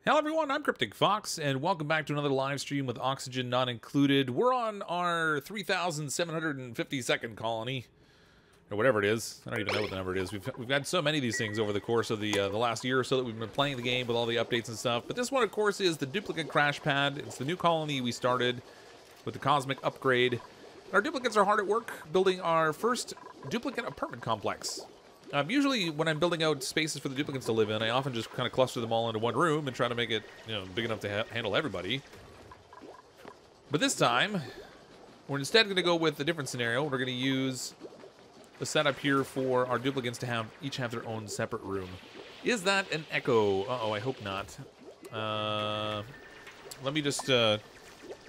Hello everyone, I'm CrypticFox, and welcome back to another live stream with oxygen not included. We're on our 3,752nd colony, or whatever it is. I don't even know what the number it is. We've had so many of these things over the course of the last year or so that we've been playing the game with all the updates and stuff. But this one, of course, is the Duplicant crash pad. It's the new colony we started with the cosmic upgrade. Our duplicates are hard at work building our first duplicate apartment complex. Usually, when I'm building out spaces for the duplicants to live in, I often just kind of cluster them all into one room and try to make it, big enough to handle everybody. But this time, we're instead going to go with a different scenario. We're going to use the setup here for our duplicants to each have their own separate room. Is that an echo? Uh-oh, I hope not. Let me just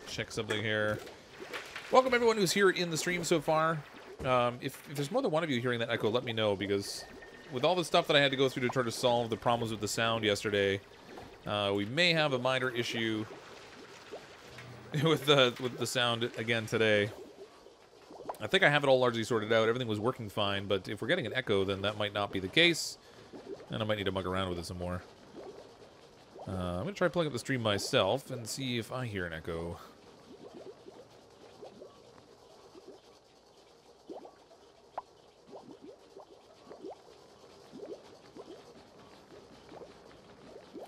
check something here. Welcome everyone who's here in the stream so far. If there's more than one of you hearing that echo, let me know, because with all the stuff that I had to go through to try to solve the problems with the sound yesterday, we may have a minor issue with the sound again today. I think I have it all largely sorted out. Everything was working fine, but if we're getting an echo, then that might not be the case, and I might need to mug around with it some more. I'm going to try pulling up the stream myself and see if I hear an echo.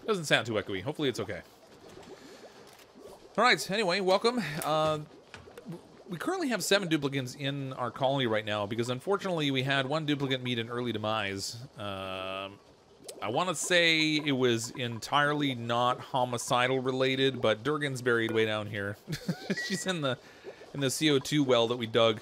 Doesn't sound too echoey. Hopefully it's okay. Alright, anyway, welcome. We currently have 7 duplicants in our colony right now because unfortunately we had one duplicant meet an early demise. I want to say it was entirely not homicidal related, but Durgan's buried way down here. She's in the CO2 well that we dug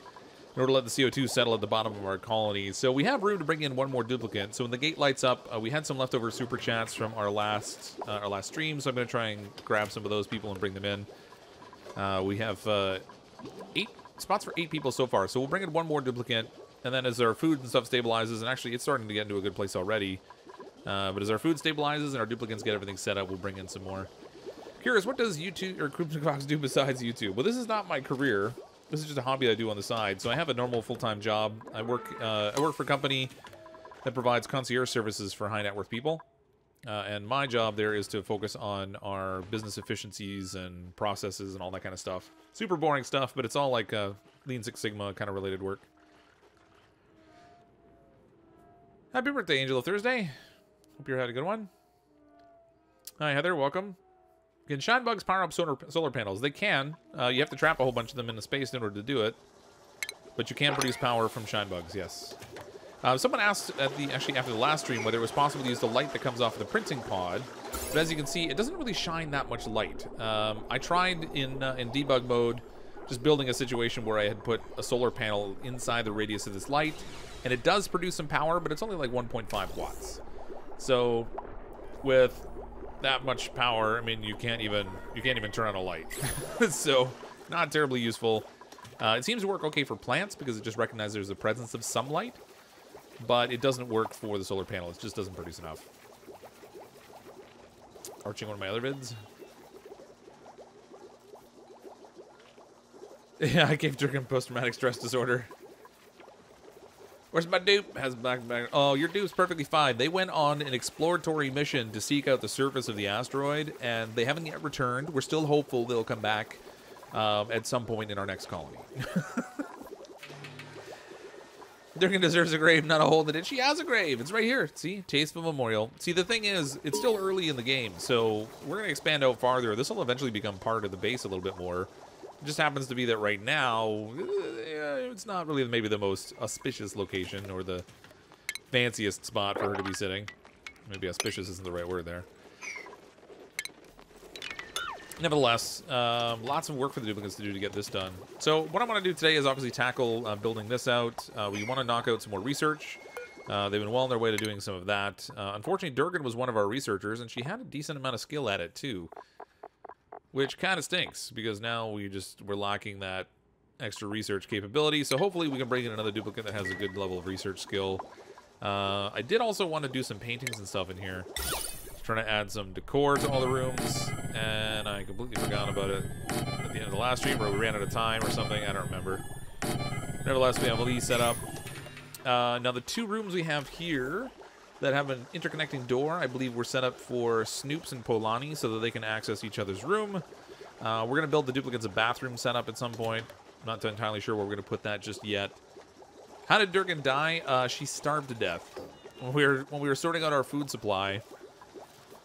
in order to let the CO2 settle at the bottom of our colony. So we have room to bring in one more duplicant. So when the gate lights up, we had some leftover super chats from our last stream, so I'm going to try and grab some of those people and bring them in. We have 8 spots for 8 people so far, so we'll bring in one more duplicant, and then as our food and stuff stabilizes, and actually it's starting to get into a good place already, but as our food stabilizes and our duplicants get everything set up, we'll bring in some more. Curious, what does YouTube or CrypticFox do besides YouTube? Well, this is not my career. This is just a hobby I do on the side. So I have a normal full-time job. I work for a company that provides concierge services for high net worth people. And my job there is to focus on our business efficiencies and processes and all that kind of stuff. Super boring stuff, but it's all like Lean Six Sigma kind of related work. Happy birthday, Angel of Thursday. Hope you had a good one. Hi, Heather. Welcome. Can shine bugs power up solar panels? They can. You have to trap a whole bunch of them into space in order to do it. But you can produce power from shine bugs, yes. Someone asked actually after the last stream whether it was possible to use the light that comes off of the printing pod. But as you can see, it doesn't really shine that much light. I tried in debug mode just building a situation where I had put a solar panel inside the radius of this light. And it does produce some power, but it's only like 1.5 watts. So with that much power, I mean, you can't even turn on a light. So not terribly useful. It seems to work okay for plants because it just recognizes there's the presence of some light, but it doesn't work for the solar panel. It just doesn't produce enough. Arching one of my other vids. Yeah, I gave Durgan post-traumatic stress disorder. Where's my dupe? Has back. Oh, your dupe's perfectly fine. They went on an exploratory mission to seek out the surface of the asteroid, and they haven't yet returned. We're still hopeful they'll come back at some point in our next colony. Durgan deserves a grave, not a hole in it. She has a grave. It's right here. See? Tasteful memorial. See, the thing is, it's still early in the game, so we're going to expand out farther. This will eventually become part of the base a little bit more. It just happens to be that right now, it's not really maybe the most auspicious location or the fanciest spot for her to be sitting. Maybe auspicious isn't the right word there. Nevertheless, lots of work for the duplicates to do to get this done. So what I want to do today is obviously tackle building this out. We want to knock out some more research. They've been well on their way to doing some of that. Unfortunately, Durgan was one of our researchers, and she had a decent amount of skill at it, too. Which kind of stinks, because now we're lacking that extra research capability. So hopefully we can bring in another duplicate that has a good level of research skill. I did also want to do some paintings and stuff in here. Trying to add some decor to all the rooms, and I completely forgot about it at the end of the last stream, or we ran out of time or something. I don't remember. Nevertheless, we have Lee set up. Now the 2 rooms we have here that have an interconnecting door. I believe we're set up for Snoops and Polani so that they can access each other's room. We're going to build the Duplicants a bathroom setup at some point. Not entirely sure where we're going to put that just yet. How did Durgan die? She starved to death. When we were sorting out our food supply,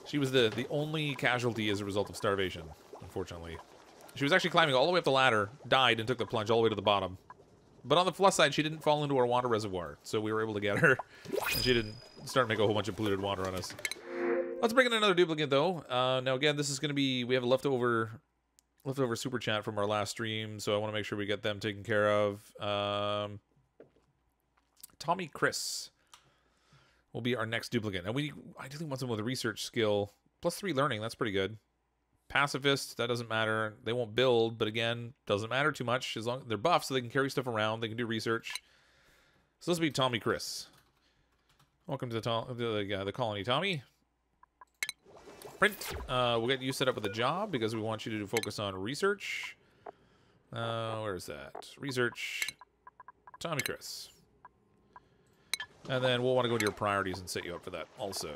she was the only casualty as a result of starvation, unfortunately. She was actually climbing all the way up the ladder, died, and took the plunge all the way to the bottom. But on the plus side, she didn't fall into our water reservoir, so we were able to get her, and she didn't start to make a whole bunch of polluted water on us. Let's bring in another duplicate, though. Now, again, this is going to be... We have a leftover super chat from our last stream, so I want to make sure we get them taken care of. Tommy Chris will be our next duplicate. And we ideally want someone with a research skill. +3 learning, that's pretty good. Pacifist, that doesn't matter. They won't build, but again, doesn't matter too much. As long as they're buffed, so they can carry stuff around. They can do research. So this will be Tommy Chris. Welcome to the colony, Tommy. Print. We'll get you set up with a job because we want you to focus on research. Where is that? Research. Tommy Chris. And then we'll want to go to your priorities and set you up for that also.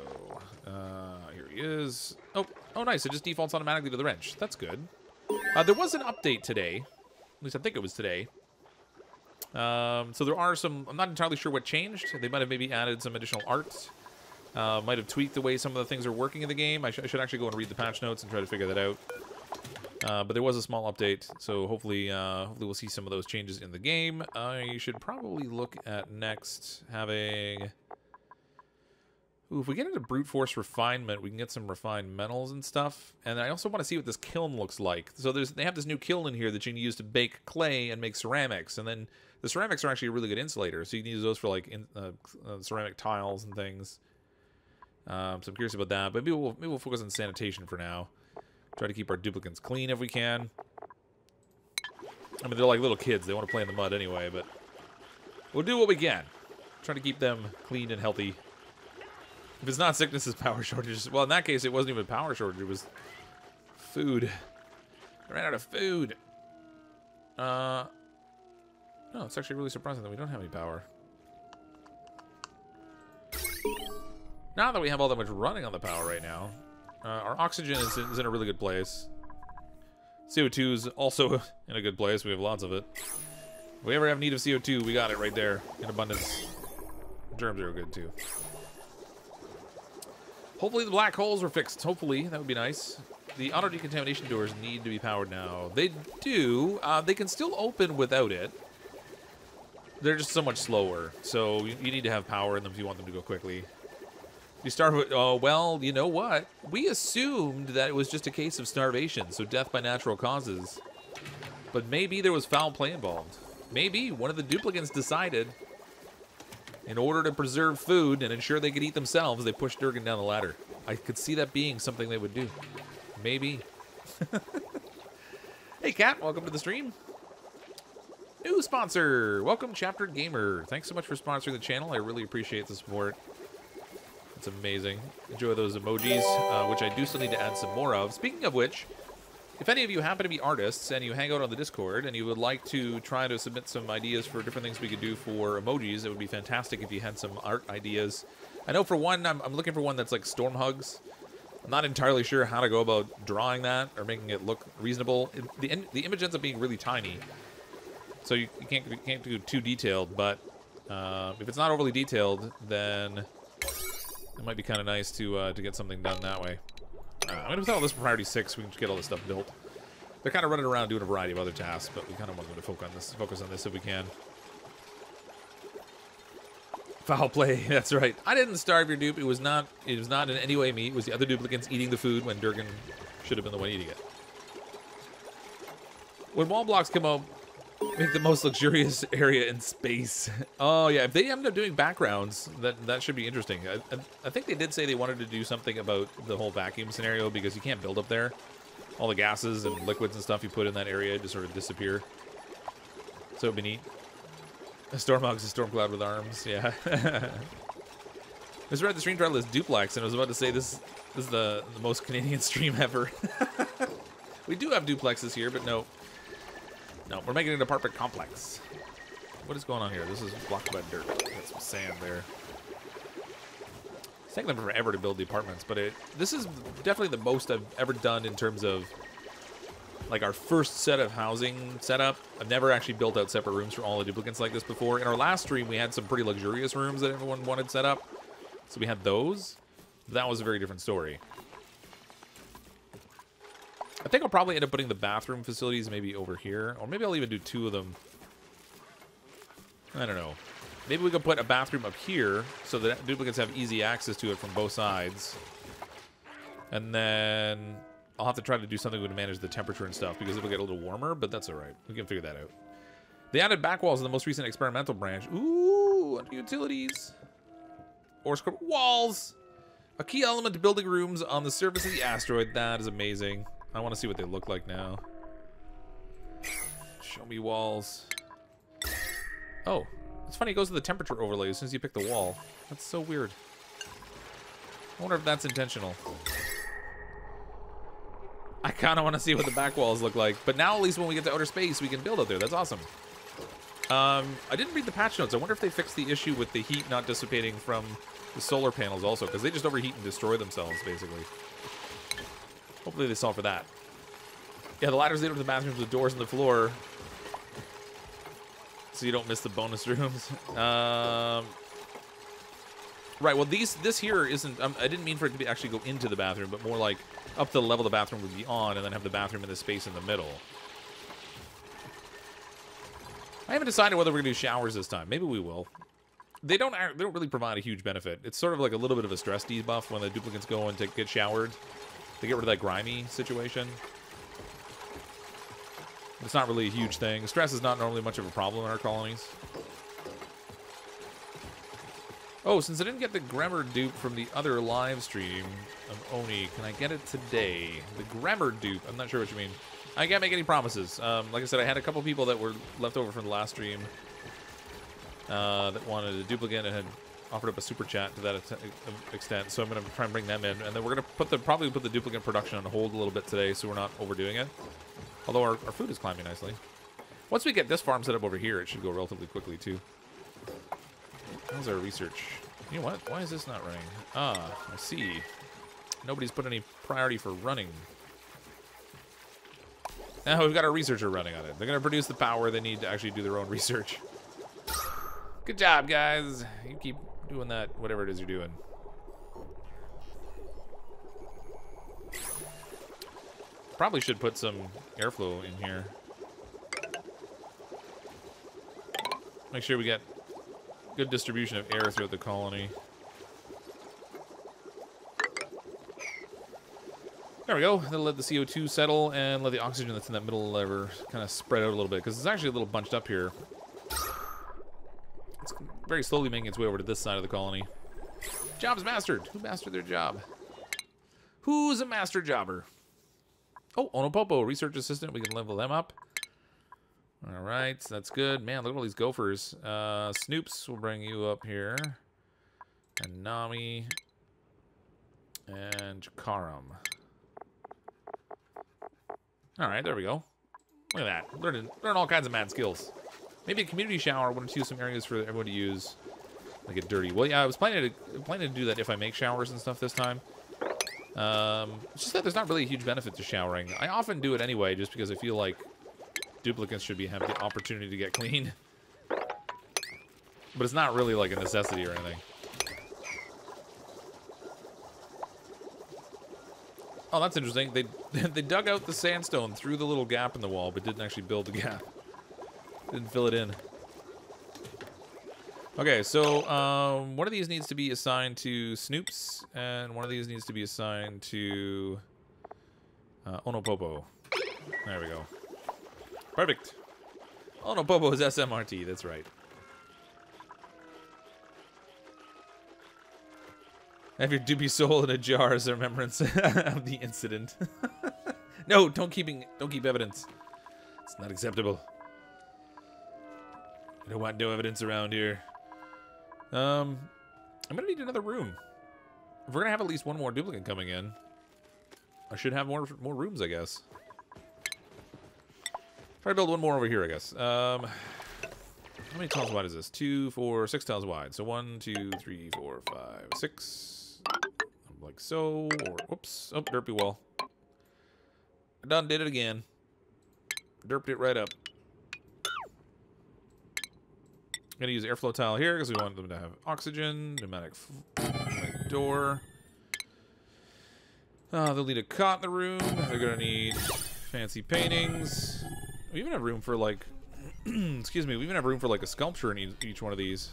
Here he is. Oh, nice. It just defaults automatically to the wrench. That's good. There was an update today. At least I think it was today. So there are some... I'm not entirely sure what changed. They might have maybe added some additional art. Might have tweaked the way some of the things are working in the game. I should actually go and read the patch notes and try to figure that out. But there was a small update, so hopefully we'll see some of those changes in the game. You should probably look at next having... Ooh, if we get into brute force refinement, we can get some refined metals and stuff. And I also want to see what this kiln looks like. So they have this new kiln in here that you can use to bake clay and make ceramics. And then the ceramics are actually a really good insulator, so you can use those for like ceramic tiles and things. So I'm curious about that. But maybe we'll focus on sanitation for now. Try to keep our duplicants clean if we can. I mean, they're like little kids. They want to play in the mud anyway, but we'll do what we can. Try to keep them clean and healthy. If it's not sickness, it's power shortages. Well, in that case, it wasn't even power shortage. It was food. I ran out of food. No, it's actually really surprising that we don't have any power. Now that we have all that much running on the power right now, our oxygen is in a really good place. CO2 is also in a good place. We have lots of it. If we ever have need of CO2, we got it right there in abundance. Germs are good too. Hopefully the black holes are fixed. Hopefully, that would be nice. The auto decontamination doors need to be powered now. They do. They can still open without it. They're just so much slower. So you need to have power in them if you want them to go quickly. You start with, oh, well, you know what? We assumed that it was just a case of starvation, so death by natural causes. But maybe there was foul play involved. Maybe one of the duplicants decided, in order to preserve food and ensure they could eat themselves, they pushed Durgan down the ladder. I could see that being something they would do. Maybe. Hey, Kat, welcome to the stream. New sponsor. Welcome, Chapter Gamer. Thanks so much for sponsoring the channel. I really appreciate the support. It's amazing. Enjoy those emojis, which I do still need to add some more of. Speaking of which, if any of you happen to be artists and you hang out on the Discord and you would like to try to submit some ideas for different things we could do for emojis, it would be fantastic if you had some art ideas. I know for one, I'm looking for one that's like storm hugs. I'm not entirely sure how to go about drawing that or making it look reasonable. The image ends up being really tiny, so you can't do too detailed. But if it's not overly detailed, then it might be kind of nice to get something done that way. I'm going to put all this priority 6 so we can just get all this stuff built. They're kind of running around doing a variety of other tasks, but we kind of want them to focus on this if we can. Foul play, that's right. I didn't starve your dupe. It was not in any way me. It was the other duplicants eating the food when Durgan should have been the one eating it. When wall blocks come out, make the most luxurious area in space. Oh yeah, if they end up doing backgrounds, that should be interesting. I think they did say they wanted to do something about the whole vacuum scenario because you can't build up there. All the gases and liquids and stuff you put in that area just sort of disappear. So it'd be neat. A storm hog's a storm cloud with arms. Yeah. I just read the stream title as Duplex, and I was about to say this is the most Canadian stream ever. We do have duplexes here, but no. No, we're making an apartment complex. What is going on here? This is blocked by dirt. Got some sand there. It's taken them forever to build the apartments, but this is definitely the most I've ever done in terms of like our first set of housing setup. I've never actually built out separate rooms for all the duplicants like this before. In our last stream, we had some pretty luxurious rooms that everyone wanted set up, so we had those. But that was a very different story. I think I'll probably end up putting the bathroom facilities maybe over here, or maybe I'll even do 2 of them. I don't know. Maybe we could put a bathroom up here so that duplicates have easy access to it from both sides. And then I'll have to try to do something to manage the temperature and stuff because it'll get a little warmer, but that's all right. We can figure that out. They added back walls in the most recent experimental branch. Ooh, under utilities. Or walls. A key element to building rooms on the surface of the asteroid. That is amazing. I want to see what they look like now. Show me walls. Oh. It's funny, it goes to the temperature overlay as soon as you pick the wall. That's so weird. I wonder if that's intentional. I kind of want to see what the back walls look like. But now, at least when we get to outer space, we can build out there. That's awesome. I didn't read the patch notes. I wonder if they fixed the issue with the heat not dissipating from the solar panels also, because they just overheat and destroy themselves, basically. Hopefully they solve for that. Yeah, the ladders lead up to the bathrooms with doors on the floor, so you don't miss the bonus rooms. Right, well, this here isn't... I didn't mean for it to actually go into the bathroom, but more like up to the level the bathroom would be on, and then have the bathroom in the space in the middle. I haven't decided whether we're going to do showers this time. Maybe we will. They don't really provide a huge benefit. It's sort of like a little bit of a stress debuff when the duplicants go and get showered. They get rid of that grimy situation. It's not really a huge thing. Stress is not normally much of a problem in our colonies. Oh, since I didn't get the grammar dupe from the other live stream of Oni, can I get it today? The grammar dupe. I'm not sure what you mean. I can't make any promises. Like I said, I had a couple people that were left over from the last stream that wanted a duplicant and had offered up a super chat to that extent. So I'm going to try and bring them in, and then we're going to probably put the duplicant production on hold a little bit today, so we're not overdoing it. Although our food is climbing nicely. Once we get this farm set up over here, it should go relatively quickly too. How's our research? You know what? Why is this not running? Ah, I see. Nobody's put any priority for running. Now we've got our researcher running on it. They're going to produce the power they need to actually do their own research. Good job, guys. You keep doing that, whatever it is you're doing. Probably should put some airflow in here. Make sure we get good distribution of air throughout the colony. There we go. That'll let the CO2 settle and let the oxygen that's in that middle lever kind of spread out a little bit, because it's actually a little bunched up here. It's very slowly making its way over to this side of the colony. Job's mastered. Who mastered their job? Who's a master jobber? Oh, Onopopo, research assistant. We can level them up. All right, that's good. Man, look at all these gophers. Snoops, we'll bring you up here. And Nami. And Jakaram. All right, there we go. Look at that. Learn all kinds of mad skills. Maybe a community shower. I want to choose some areas for everyone to use. Like get dirty. Well, yeah, I was planning to do that if I make showers and stuff this time. It's just that there's not really a huge benefit to showering. I often do it anyway, just because I feel like duplicants should have the opportunity to get clean. But it's not really like a necessity or anything. Oh, that's interesting. They dug out the sandstone through the little gap in the wall, but didn't actually build the gap. Didn't fill it in. Okay, so one of these needs to be assigned to Snoops, and one of these needs to be assigned to Onopopo. There we go. Perfect. Onopopo is SMRT, that's right. Have your doopy soul in a jar as a remembrance of the incident. No, don't keep evidence. It's not acceptable. I don't want no evidence around here. I'm gonna need another room. If we're gonna have at least one more duplicant coming in, I should have more rooms, I guess. Try to build one more over here, I guess. How many tiles wide is this? 2, 4, 6 tiles wide. So 1, 2, 3, 4, 5, 6. Like so, or whoops, oh, derpy wall. I done did it again. Derped it right up. I'm gonna use airflow tile here because we want them to have oxygen. Pneumatic door. They'll need a cot in the room. They're gonna need fancy paintings. We even have room for like, excuse me, we even have room for like a sculpture in each one of these.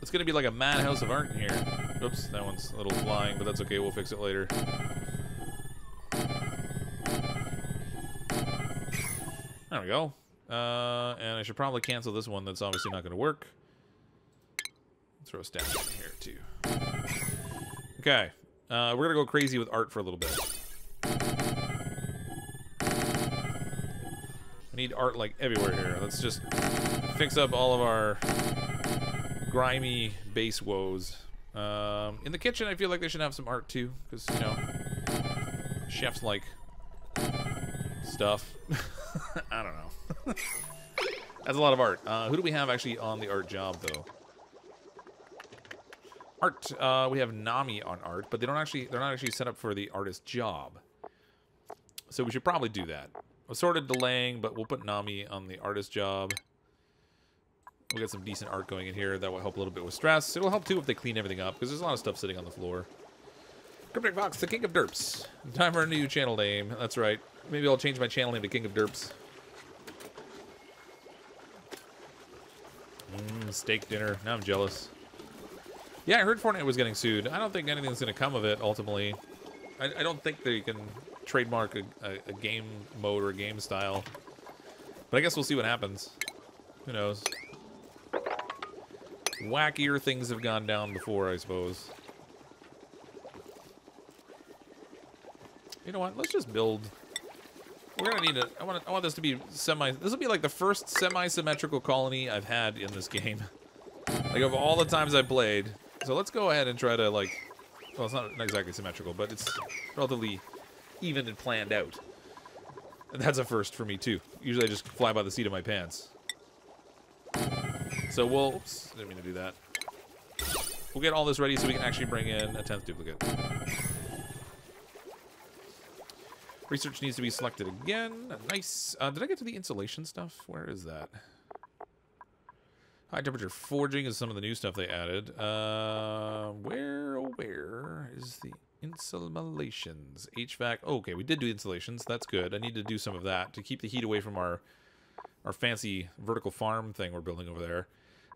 It's gonna be like a madhouse of art in here. Oops, that one's a little flying, but that's okay. We'll fix it later. There we go. And I should probably cancel this one. That's obviously not going to work. Throw a statue in here too. Okay, we're gonna go crazy with art for a little bit. We need art like everywhere here. Let's just fix up all of our grimy base woes. In the kitchen, I feel like they should have some art too, because, you know, chefs like stuff. I don't know. That's a lot of art. Who do we have actually on the art job, though? Art. We have Nami on art, but they're not actually set up for the artist job. So we should probably do that. We're sort of delaying, but we'll put Nami on the artist job. We'll get some decent art going in here. That will help a little bit with stress. It'll help too if they clean everything up, because there's a lot of stuff sitting on the floor. CrypticFox, the King of Derps. Time for a new channel name. That's right. Maybe I'll change my channel name to King of Derps. Steak dinner. Now I'm jealous. Yeah, I heard Fortnite was getting sued. I don't think anything's going to come of it, ultimately. I don't think they can trademark a game mode or a game style. But I guess we'll see what happens. Who knows? Wackier things have gone down before, I suppose. You know what? Let's just build. We're gonna need it. I want this to be semi. This will be like the first semi-symmetrical colony I've had in this game. Like of all the times I played. So let's go ahead and try to like. Well, it's not exactly symmetrical, but it's relatively even and planned out. And that's a first for me too. Usually I just fly by the seat of my pants. So we'll. Oops, didn't mean to do that. We'll get all this ready so we can actually bring in a 10th duplicate. Research needs to be selected again. Nice. Did I get to the insulation stuff? Where is that? High temperature forging is some of the new stuff they added. Where is the insulations? HVAC. Oh, okay, we did do insulations. That's good. I need to do some of that to keep the heat away from our fancy vertical farm thing we're building over there.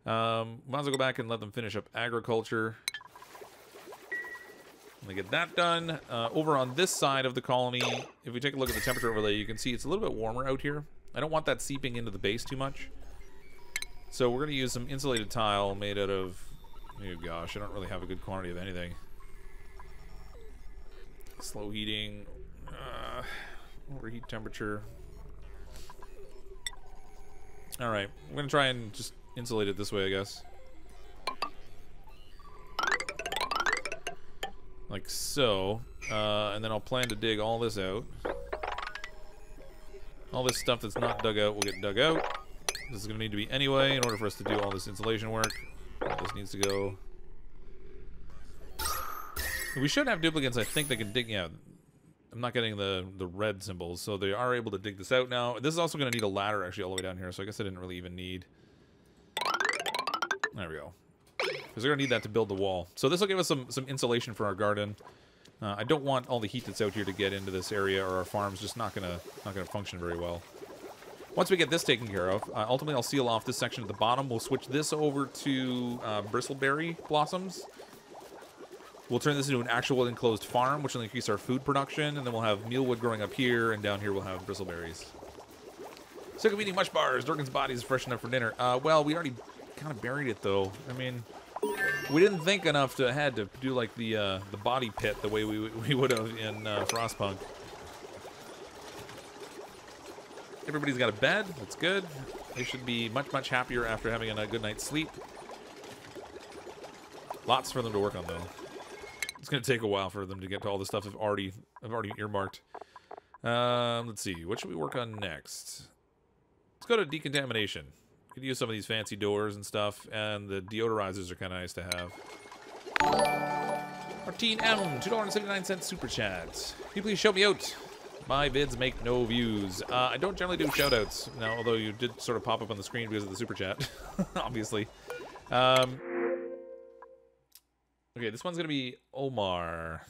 Might as well go back and let them finish up agriculture. Let me get that done. Over on this side of the colony, if we take a look at the temperature overlay, you can see it's a little bit warmer out here. I don't want that seeping into the base too much. So we're going to use some insulated tile made out of... Oh gosh, I don't really have a good quantity of anything. Slow heating. Overheat temperature. Alright, we're going to try and just insulate it this way, I guess. Like so. And then I'll plan to dig all this out. All this stuff that's not dug out will get dug out. This is going to need to be anyway in order for us to do all this insulation work. This needs to go. We should have duplicants, I think, that can dig. Yeah, I'm not getting the red symbols, so they are able to dig this out now. This is also going to need a ladder actually all the way down here, so I guess I didn't really even need. There we go. Because they're going to need that to build the wall. So this will give us some insulation for our garden. I don't want all the heat that's out here to get into this area, or our farm's just not gonna function very well. Once we get this taken care of, ultimately I'll seal off this section at the bottom. We'll switch this over to bristleberry blossoms. We'll turn this into an actual enclosed farm, which will increase our food production, and then we'll have mealwood growing up here, and down here we'll have bristleberries. Sick of eating mush bars. Durgan's body is fresh enough for dinner. Well, we already kind of buried it, though. I mean, we didn't think enough to had to do like the body pit the way we would have in Frostpunk. Everybody's got a bed. That's good. They should be much happier after having a good night's sleep. Lots for them to work on, though. It's going to take a while for them to get to all the stuff I've already earmarked. Let's see. What should we work on next? Let's go to decontamination. Could use some of these fancy doors and stuff, and the deodorizers are kind of nice to have. Martine M, $2.79 super chat. Can you please shout me out? My vids make no views. I don't generally do shoutouts. Now, although you did sort of pop up on the screen because of the super chat, obviously. Okay, this one's going to be Omar.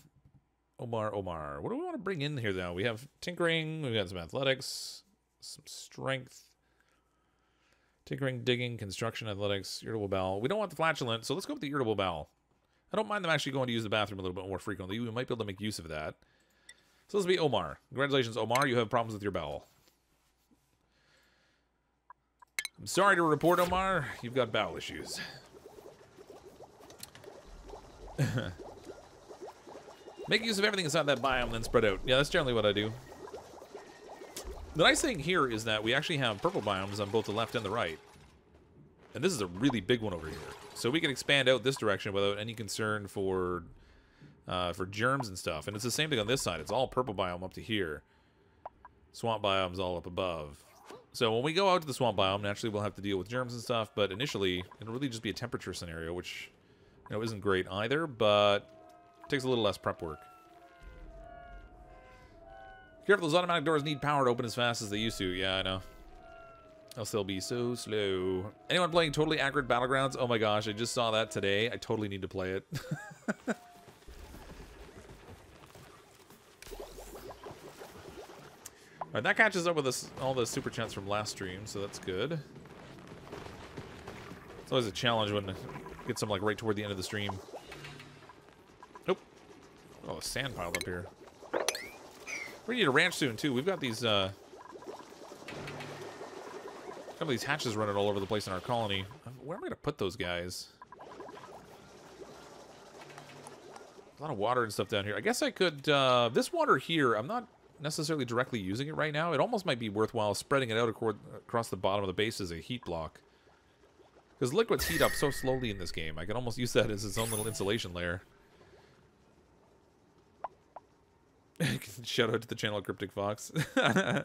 Omar. What do we want to bring in here, though? We have tinkering. We've got some athletics, some strength. Tinkering, digging, construction, athletics, irritable bowel. We don't want the flatulent, so let's go with the irritable bowel. I don't mind them actually going to use the bathroom a little bit more frequently. We might be able to make use of that. So this will be Omar. Congratulations, Omar. You have problems with your bowel. I'm sorry to report, Omar. You've got bowel issues. Make use of everything inside that biome, then spread out. Yeah, that's generally what I do. The nice thing here is that we actually have purple biomes on both the left and the right. And this is a really big one over here. So we can expand out this direction without any concern for germs and stuff. And it's the same thing on this side. It's all purple biome up to here. Swamp biome's all up above. So when we go out to the swamp biome, naturally we'll have to deal with germs and stuff. But initially, it'll really just be a temperature scenario, which isn't great either, but it takes a little less prep work. Careful, those automatic doors need power to open as fast as they used to. Yeah, I know. Else they'll be so slow. Anyone playing Totally Accurate Battlegrounds? Oh my gosh, I just saw that today. I totally need to play it. Alright, that catches up with us, all the super chats from last stream, so that's good. It's always a challenge when it gets them like right toward the end of the stream. Nope. Oh, sand piled up here. We need a ranch soon, too. We've got these, some of these hatches running all over the place in our colony. Where am I going to put those guys? A lot of water and stuff down here. I guess I could, this water here, I'm not necessarily directly using it right now. It almost might be worthwhile spreading it out across the bottom of the base as a heat block. Because liquids heat up so slowly in this game. I can almost use that as its own little insulation layer. Shout out to the channel CrypticFox.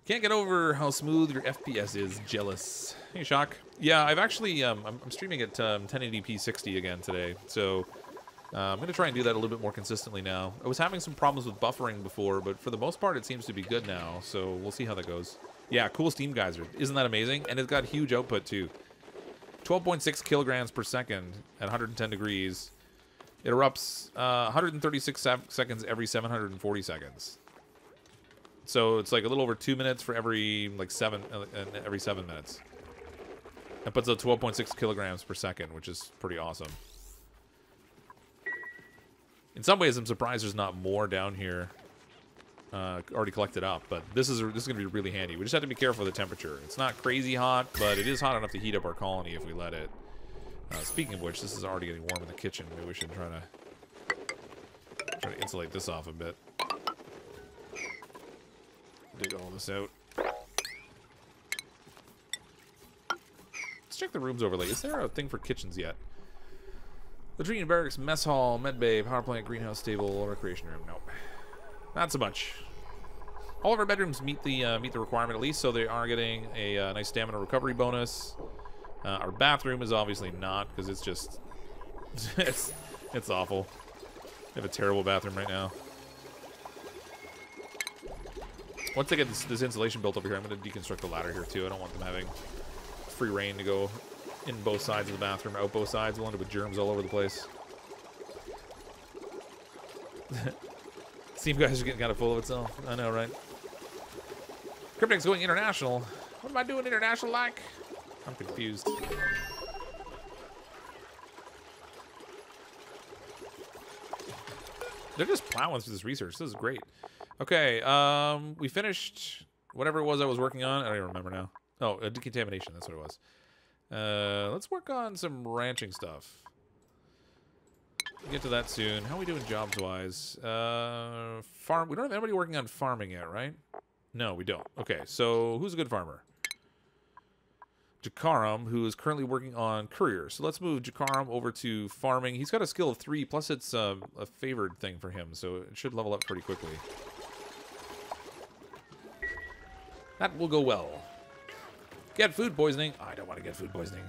Can't get over how smooth your FPS is. Jealous. Hey, Shock. Yeah, I've actually, I'm streaming at 1080p 60 again today. So, I'm going to try and do that a little bit more consistently now. I was having some problems with buffering before, but for the most part, it seems to be good now. So, we'll see how that goes. Yeah, cool steam geyser. Isn't that amazing? And it's got huge output, too. 12.6 kilograms per second at 110 degrees. It erupts 136 seconds every 740 seconds. So it's like a little over 2 minutes for every like every 7 minutes. That puts out 12.6 kilograms per second, which is pretty awesome. In some ways, I'm surprised there's not more down here already collected up. But this is going to be really handy. We just have to be careful with the temperature. It's not crazy hot, but it is hot enough to heat up our colony if we let it. Speaking of which, this is already getting warm in the kitchen. Maybe we should try to insulate this off a bit. Dig all this out. Let's check the rooms overlay. Is there a thing for kitchens yet? Latrine, barracks, mess hall, med bay, power plant, greenhouse, stable, recreation room. Nope. Not so much. All of our bedrooms meet the requirement at least, so they are getting a nice stamina recovery bonus. Our bathroom is obviously not, because it's just it's awful. We have a terrible bathroom right now. Once I get this insulation built over here, I'm going to deconstruct the ladder here too. I don't want them having free reign to go in both sides of the bathroom, out both sides. We'll end up with germs all over the place. Steam guys are getting kind of full of itself. I know, right? Cryptic's going international. What am I doing international like? I'm confused. They're just plowing through this research. This is great. Okay, we finished whatever it was I was working on. I don't even remember now. Oh, decontamination. That's what it was. Let's work on some ranching stuff. We'll get to that soon. How are we doing jobs-wise? Farm. We don't have anybody working on farming yet, right? No, we don't. Okay, so who's a good farmer? Jakaram, who is currently working on courier. So let's move Jakaram over to farming. He's got a skill of 3, plus it's a favored thing for him, so it should level up pretty quickly. That will go well. Get food poisoning. Oh, I don't want to get food poisoning.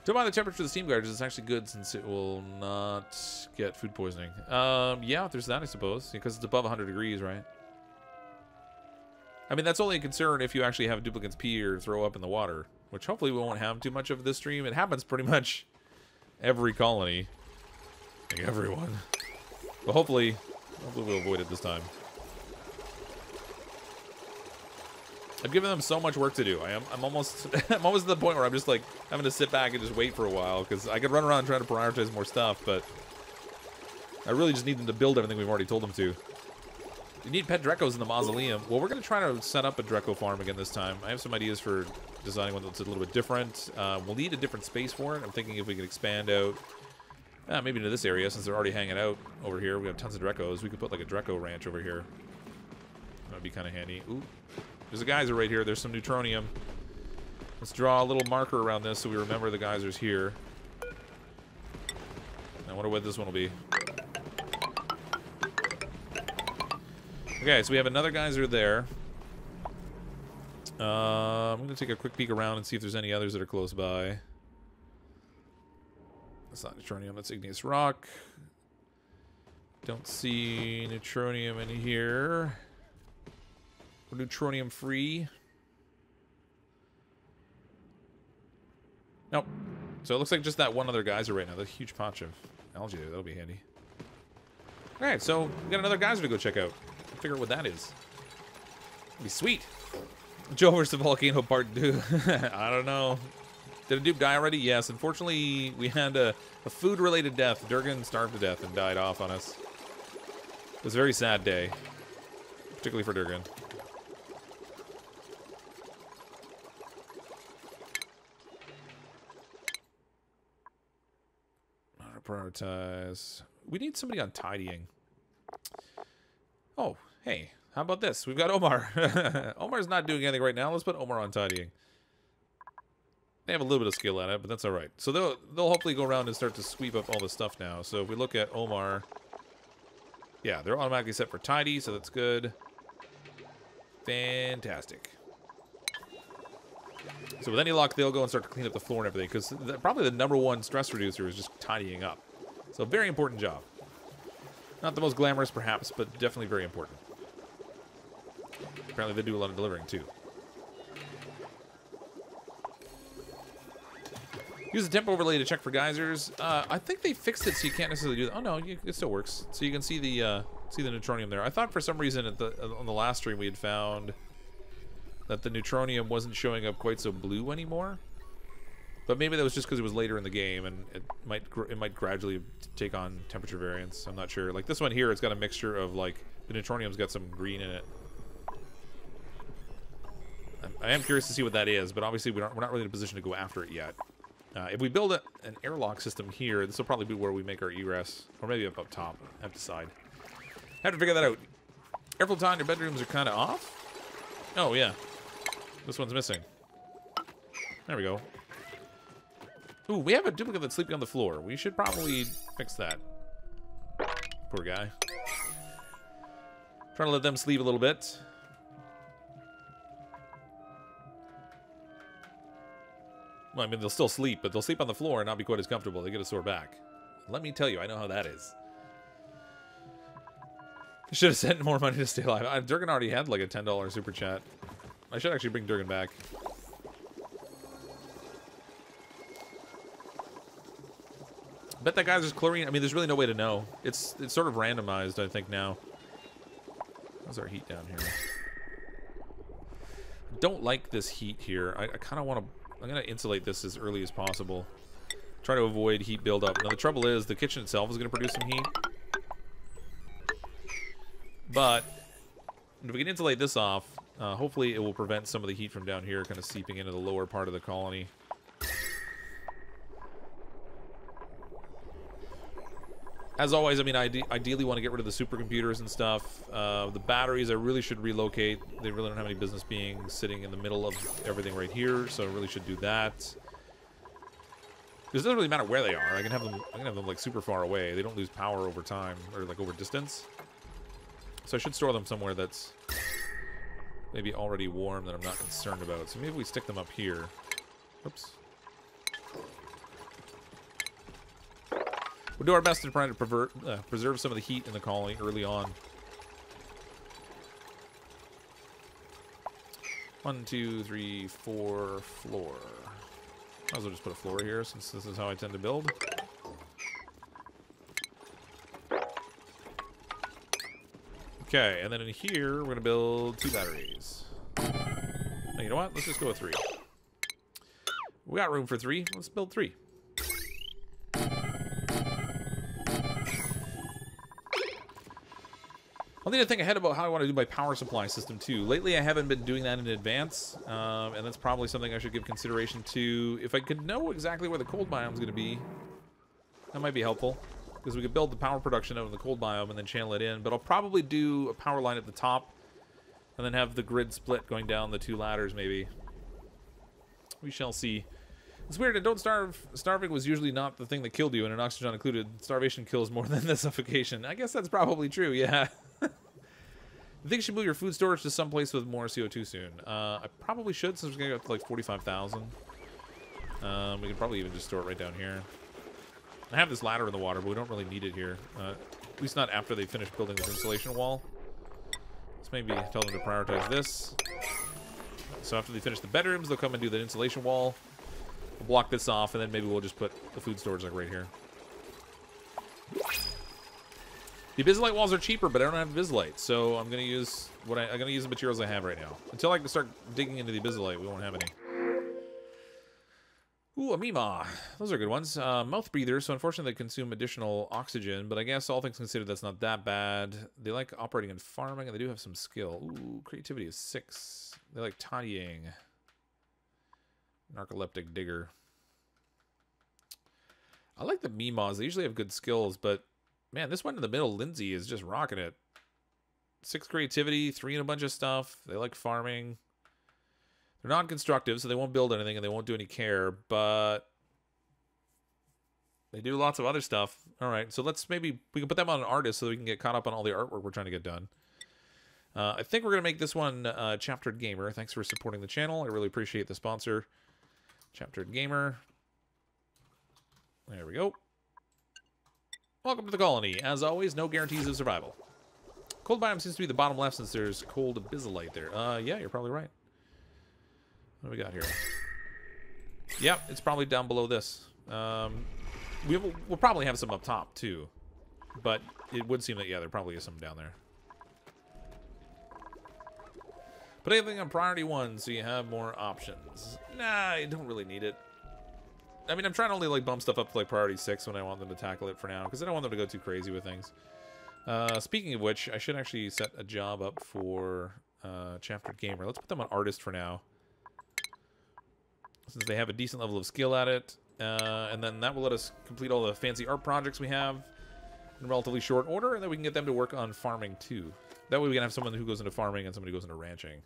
Don't mind the temperature of the steam geysers. It's actually good since it will not get food poisoning. Yeah, there's that, I suppose, because it's above 100 degrees, right? I mean, that's only a concern if you actually have duplicants pee or throw up in the water, which hopefully we won't have too much of this stream. It happens pretty much every colony. Like everyone. But hopefully we'll avoid it this time. I've given them so much work to do. I'm almost I'm almost at the point where I'm just like having to sit back and just wait for a while, because I could run around trying to prioritize more stuff, but I really just need them to build everything we've already told them to. You need pet Drecos in the mausoleum. Well, we're going to try to set up a Dreco farm again this time. I have some ideas for designing one that's a little bit different. We'll need a different space for it. I'm thinking if we can expand out, maybe into this area, since they're already hanging out over here. We have tons of Drecos. We could put like a Dreco ranch over here. That would be kind of handy. Ooh. There's a geyser right here. There's some neutronium. Let's draw a little marker around this so we remember the geyser's here. I wonder what this one will be. Okay, so we have another geyser there. I'm going to take a quick peek around and see if there's any others that are close by. That's not neutronium, that's igneous rock. Don't see neutronium in here. We're neutronium free. Nope. So it looks like just that one other geyser right now. That huge patch of algae there. That'll be handy. Alright, so we got another geyser to go check out. Figure out what that is. It'd be sweet. Joe versus the volcano part 2. I don't know. Did a dupe die already? Yes. Unfortunately, we had a food-related death. Durgan starved to death and died off on us. It was a very sad day. Particularly for Durgan. Prioritize. We need somebody on tidying. Oh, hey, how about this? We've got Omar. Omar's not doing anything right now. Let's put Omar on tidying. They have a little bit of skill at it, but that's all right. So they'll hopefully go around and start to sweep up all this stuff now. So if we look at Omar, yeah, they're automatically set for tidy, so that's good. Fantastic. So with any luck, they'll go and start to clean up the floor and everything, because probably the #1 stress reducer is just tidying up. So very important job. Not the most glamorous, perhaps, but definitely very important. Apparently they do a lot of delivering, too. Use the temp overlay to check for geysers. I think they fixed it so you can't necessarily do that. Oh, no, it still works. So you can see the neutronium there. I thought for some reason on the last stream we had found that the neutronium wasn't showing up quite so blue anymore. But maybe that was just because it was later in the game, and it might gradually take on temperature variance. I'm not sure. Like this one here, it's got a mixture of like the neutronium's got some green in it. I am curious to see what that is, but obviously we're not really in a position to go after it yet. If we build an airlock system here, this will probably be where we make our egress, or maybe up top. I have to decide. Have to figure that out. Airflow time, your bedrooms are kind of off. Oh yeah, this one's missing. There we go. Ooh, we have a duplicate that's sleeping on the floor. We should probably fix that. Poor guy. Trying to let them sleep a little bit. Well, I mean, they'll still sleep, but they'll sleep on the floor and not be quite as comfortable. They get a sore back. Let me tell you, I know how that is. I should have sent more money to stay alive. Durgan already had like a $10 super chat. I should actually bring Durgan back. Bet that guy's just chlorine. I mean, there's really no way to know. It's sort of randomized, I think, now. How's our heat down here? Don't like this heat here. I kind of want to... I'm going to insulate this as early as possible. Try to avoid heat buildup. Now, the trouble is, the kitchen itself is going to produce some heat. But if we can insulate this off, hopefully it will prevent some of the heat from down here kind of seeping into the lower part of the colony. As always, I mean, I ideally want to get rid of the supercomputers and stuff. The batteries I really should relocate. They really don't have any business being sitting in the middle of everything right here, so I really should do that. Because it doesn't really matter where they are. I can have them like super far away. They don't lose power over time or like over distance. So I should store them somewhere that's maybe already warm that I'm not concerned about. So maybe we stick them up here. Oops. We'll do our best to try to preserve some of the heat in the colony early on. 1, 2, 3, 4, floor. Might as well just put a floor here since this is how I tend to build. Okay, and then in here, we're going to build 2 batteries. Now, you know what? Let's just go with 3. We got room for 3. Let's build 3. I'll need to think ahead about how I want to do my power supply system, too. Lately, I haven't been doing that in advance, and that's probably something I should give consideration to. If I could know exactly where the cold biome is going to be, that might be helpful. Because we could build the power production out of the cold biome and then channel it in. But I'll probably do a power line at the top and then have the grid split going down the 2 ladders, maybe. We shall see. It's weird, and don't starve. Starving was usually not the thing that killed you, and an oxygen included. Starvation kills more than the suffocation. I guess that's probably true, yeah. I think you should move your food storage to someplace with more CO2 soon. I probably should, since we're going to go up to like 45,000. We could probably even just store it right down here. I have this ladder in the water, but we don't really need it here. At least not after they finish building this insulation wall. Let's maybe tell them to prioritize this. So after they finish the bedrooms, they'll come and do the insulation wall. We'll block this off, and then maybe we'll just put the food storage like right here. The Abyssite walls are cheaper, but I don't have Abyssite, so I'm gonna use I'm gonna use the materials I have right now. Until I can start digging into the Abyssite, we won't have any. Ooh, a Mima. Those are good ones. Mouth breathers, so unfortunately they consume additional oxygen, but I guess all things considered, that's not that bad. They like operating and farming, and they do have some skill. Ooh, creativity is 6. They like tidying. Narcoleptic digger. I like the Mimas. They usually have good skills, but man, this one in the middle, Lindsay, is just rocking it. 6 creativity, 3 in a bunch of stuff. They like farming. They're non-constructive, so they won't build anything and they won't do any care, but they do lots of other stuff. All right, so let's we can put them on an artist so we can get caught up on all the artwork we're trying to get done. I think we're going to make this one Chaptered Gamer. Thanks for supporting the channel. I really appreciate the sponsor. Chaptered Gamer. There we go. Welcome to the colony. As always, no guarantees of survival. Cold biome seems to be the bottom left since there's cold abyssite there. Yeah, you're probably right. What do we got here? Yep, it's probably down below this. We'll probably have some up top, too. But it would seem that, yeah, there probably is some down there. Put everything on priority 1 so you have more options. Nah, you don't really need it. I mean, I'm trying to only like bump stuff up to like priority 6 when I want them to tackle it for now, because I don't want them to go too crazy with things. Speaking of which, I should actually set a job up for Chaptered Gamer. Let's put them on artist for now, since they have a decent level of skill at it, and then that will let us complete all the fancy art projects we have in relatively short order, and then we can get them to work on farming too. That way we can have someone who goes into farming and somebody who goes into ranching.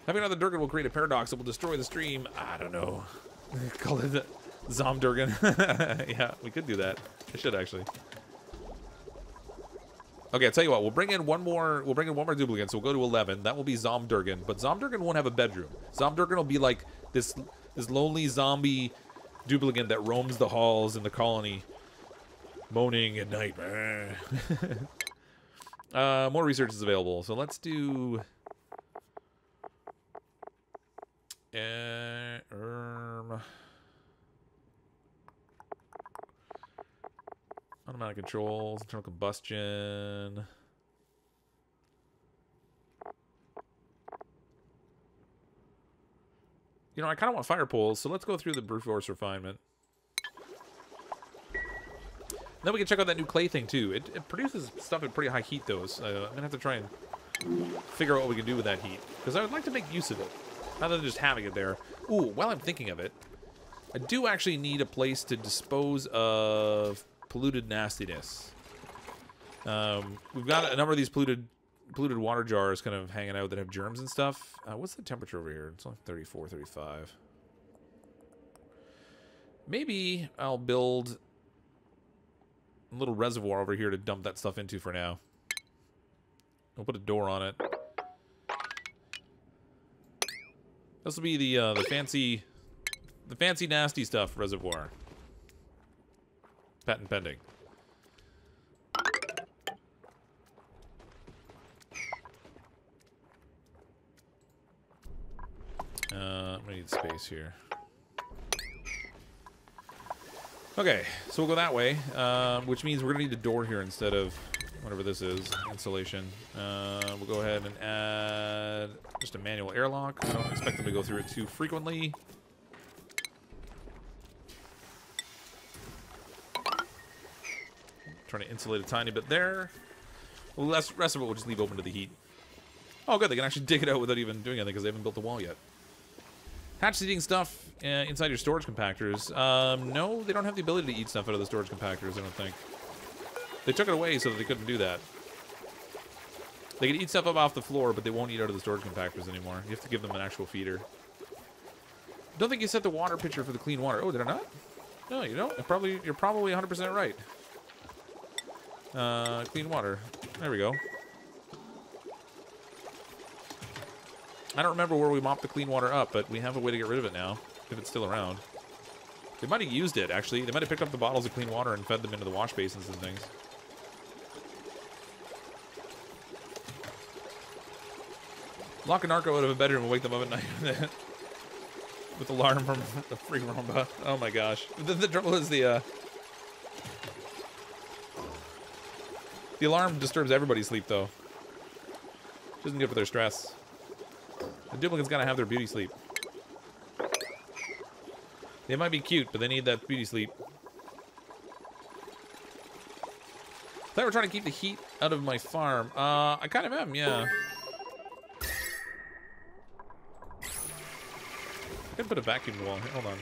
Having another Durgan will create a paradox that will destroy the stream. I don't know. Call it the Zomdurgan. Yeah, we could do that. I should actually. Okay, I'll tell you what. We'll bring in one more duplicant, so we'll go to 11. That will be Zomdurgan, but Zomdurgan won't have a bedroom. Zomdurgan will be like this lonely zombie duplicant that roams the halls in the colony, moaning at night. More research is available, so let's do automatic controls, internal combustion. You know, I kind of want fire poles, so let's go through the brute force refinement. Then we can check out that new clay thing, too. It produces stuff at pretty high heat, though. So I'm going to have to try and figure out what we can do with that heat, because I would like to make use of it, rather than just having it there. Ooh, while I'm thinking of it, I do actually need a place to dispose of polluted nastiness. We've got a number of these polluted water jars kind of hanging out that have germs and stuff. What's the temperature over here? It's only 34, 35. Maybe I'll build a little reservoir over here to dump that stuff into for now. I'll put a door on it. This will be the fancy nasty stuff reservoir. Patent pending. I'm gonna need space here. Okay, so we'll go that way, which means we're gonna need a door here instead of whatever this is, insulation. We'll go ahead and add just a manual airlock. I don't expect them to go through it too frequently. Trying to insulate a tiny bit there. Well, the rest of it we'll just leave open to the heat. Oh, good, they can actually dig it out without even doing anything because they haven't built the wall yet. Hatch eating stuff inside your storage compactors. No, they don't have the ability to eat stuff out of the storage compactors, I don't think. They took it away so that they couldn't do that. They can eat stuff up off the floor, but they won't eat out of the storage compactors anymore. You have to give them an actual feeder. Don't think you set the water pitcher for the clean water. Oh, did I not? No, you don't. You're probably 100% right. Clean water. There we go. I don't remember where we mopped the clean water up, but we have a way to get rid of it now, if it's still around. They might have used it, actually. They might have picked up the bottles of clean water and fed them into the wash basins and things. Lock a narco out of a bedroom and wake them up at night with alarm from the free Romba. Oh my gosh. The trouble is the alarm disturbs everybody's sleep, though. Isn't good for their stress. The duplicants gotta have their beauty sleep. They might be cute, but they need that beauty sleep. I thought we were trying to keep the heat out of my farm. I kind of am, yeah. I could put a vacuum wall. Hold on.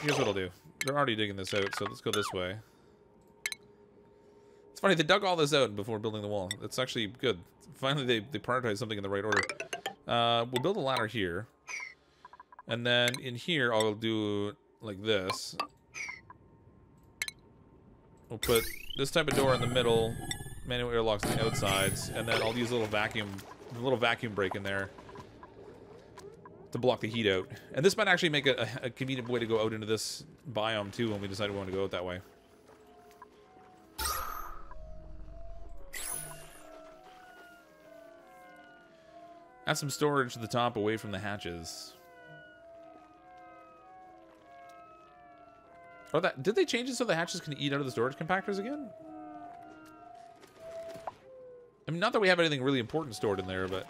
Here's what I'll do. They're already digging this out, so let's go this way. It's funny, they dug all this out before building the wall. It's actually good. Finally, they prioritized something in the right order. We'll build a ladder here. And then in here, I'll do like this. We'll put this type of door in the middle, manual airlocks on the outsides, and then I'll use a little vacuum break in there to block the heat out. And this might actually make a convenient way to go out into this biome too when we decide we want to go out that way. Add some storage to the top away from the hatches. Oh, did they change it so the hatches can eat out of the storage compactors again? I mean, not that we have anything really important stored in there, but...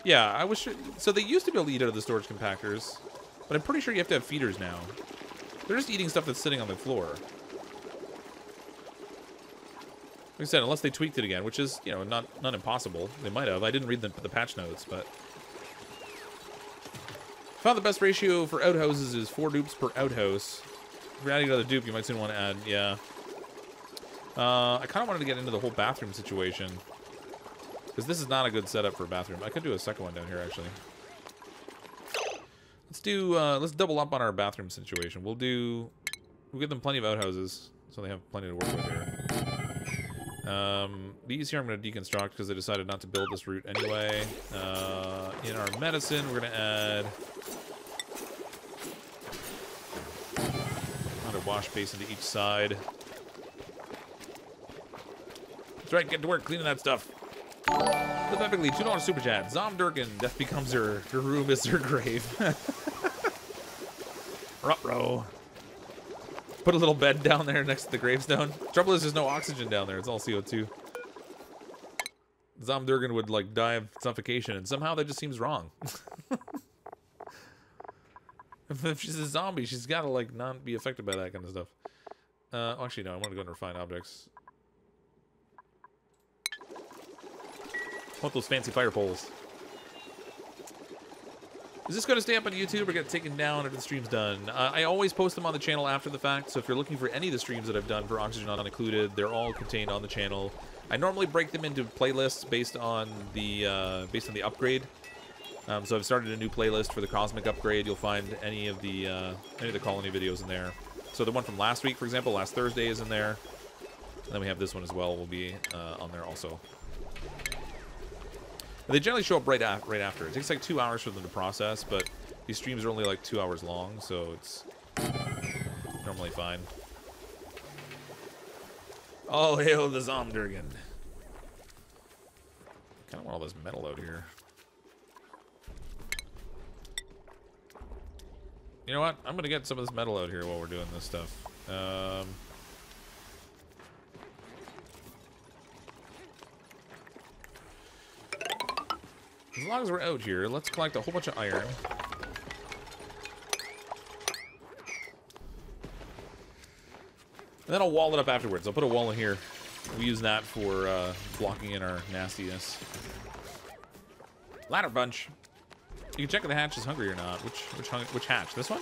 Yeah, I was sure... So they used to be able to eat out of the storage compactors, but I'm pretty sure you have to have feeders now. They're just eating stuff that's sitting on the floor. Like I said, unless they tweaked it again, which is, you know, not impossible. They might have. I didn't read the patch notes, but... Found the best ratio for outhouses is 4 dupes per outhouse. If you're adding another dupe, you might soon want to add, yeah. I kind of wanted to get into the whole bathroom situation. Because this is not a good setup for a bathroom. I could do a second one down here, actually. Let's double up on our bathroom situation. We'll give them plenty of outhouses, so they have plenty to work with here. These here I'm going to deconstruct because I decided not to build this route anyway. In our medicine, we're going to add another wash basin to each side. That's right, get to work cleaning that stuff. Flip epically, $2 super chat. Zomdurkin, death becomes her room is her grave. Ruh-roh. Put a little bed down there next to the gravestone. Trouble is there's no oxygen down there. It's all CO2. Zomdurgan would, like, die of suffocation, and somehow that just seems wrong. If she's a zombie, she's got to, like, not be affected by that kind of stuff. Actually, no, I want to go into refined objects. I want those fancy fire poles. Is this going to stay up on YouTube or get taken down after the stream's done? I always post them on the channel after the fact, so if you're looking for any of the streams that I've done for Oxygen Not Included, they're all contained on the channel. I normally break them into playlists based on the upgrade. So I've started a new playlist for the Cosmic Upgrade. You'll find any of the colony videos in there. So the one from last week, for example, last Thursday is in there. And then we have this one as well. Will be on there also. They generally show up right after. It takes like 2 hours for them to process, but these streams are only like 2 hours long, so it's normally fine. Oh, hail the Zomdurgan. Kind of want all this metal out here. You know what? I'm going to get some of this metal out here while we're doing this stuff. As long as we're out here, let's collect a whole bunch of iron. And then I'll wall it up afterwards. I'll put a wall in here. We use that for blocking in our nastiness. Ladder bunch. You can check if the hatch is hungry or not. Which hatch? This one?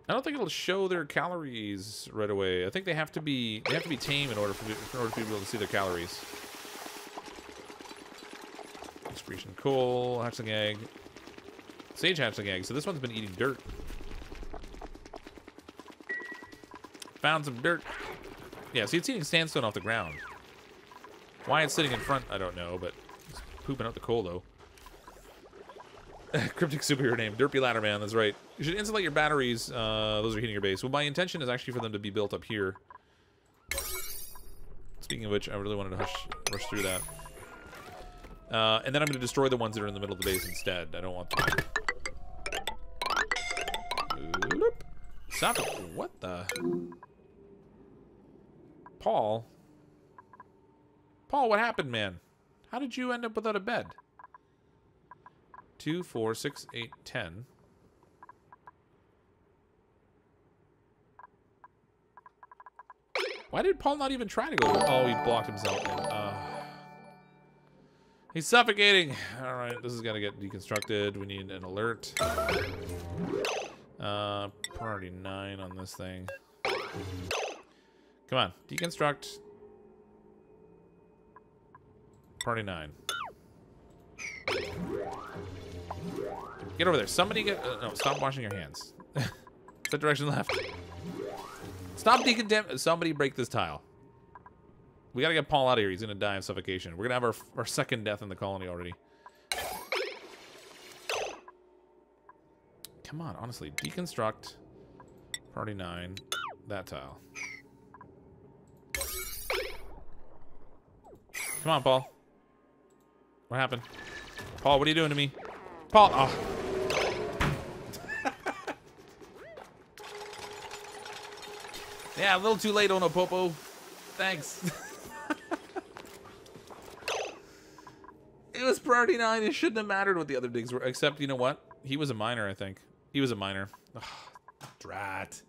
I don't think it'll show their calories right away. I think they have to be tame in order for people to be able to see their calories. Excretion coal, hatchling egg, sage hatchling egg. So this one's been eating dirt. Found some dirt. Yeah, see, it's eating sandstone off the ground. Why it's sitting in front, I don't know, but it's pooping out the coal, though. Cryptic superhero name, Derpy Ladderman, that's right. You should insulate your batteries. Those are heating your base. Well, my intention is actually for them to be built up here. Speaking of which, I really wanted to rush through that. And then I'm going to destroy the ones that are in the middle of the base instead. I don't want them. Oop. Stop it. What the? Paul? Paul, what happened, man? How did you end up without a bed? 2, 4, 6, 8, 10. Why did Paul not even try to go? Oh, he blocked himself in. He's suffocating. All right, this is gonna get deconstructed. We need an alert. Priority 9 on this thing. Come on, deconstruct. Priority 9. Get over there. Somebody get... no, stop washing your hands. That direction left. Stop decontaminating. Somebody break this tile. We gotta get Paul out of here. He's gonna die of suffocation. We're gonna have our second death in the colony already. Come on, honestly. Deconstruct. Priority 9. That tile. Come on, Paul. What happened? Paul, what are you doing to me? Paul, oh. Yeah, a little too late, Onopopo. Thanks. It was priority 9. It shouldn't have mattered what the other digs were. Except, you know what? He was a miner, I think. He was a miner. Ugh, drat.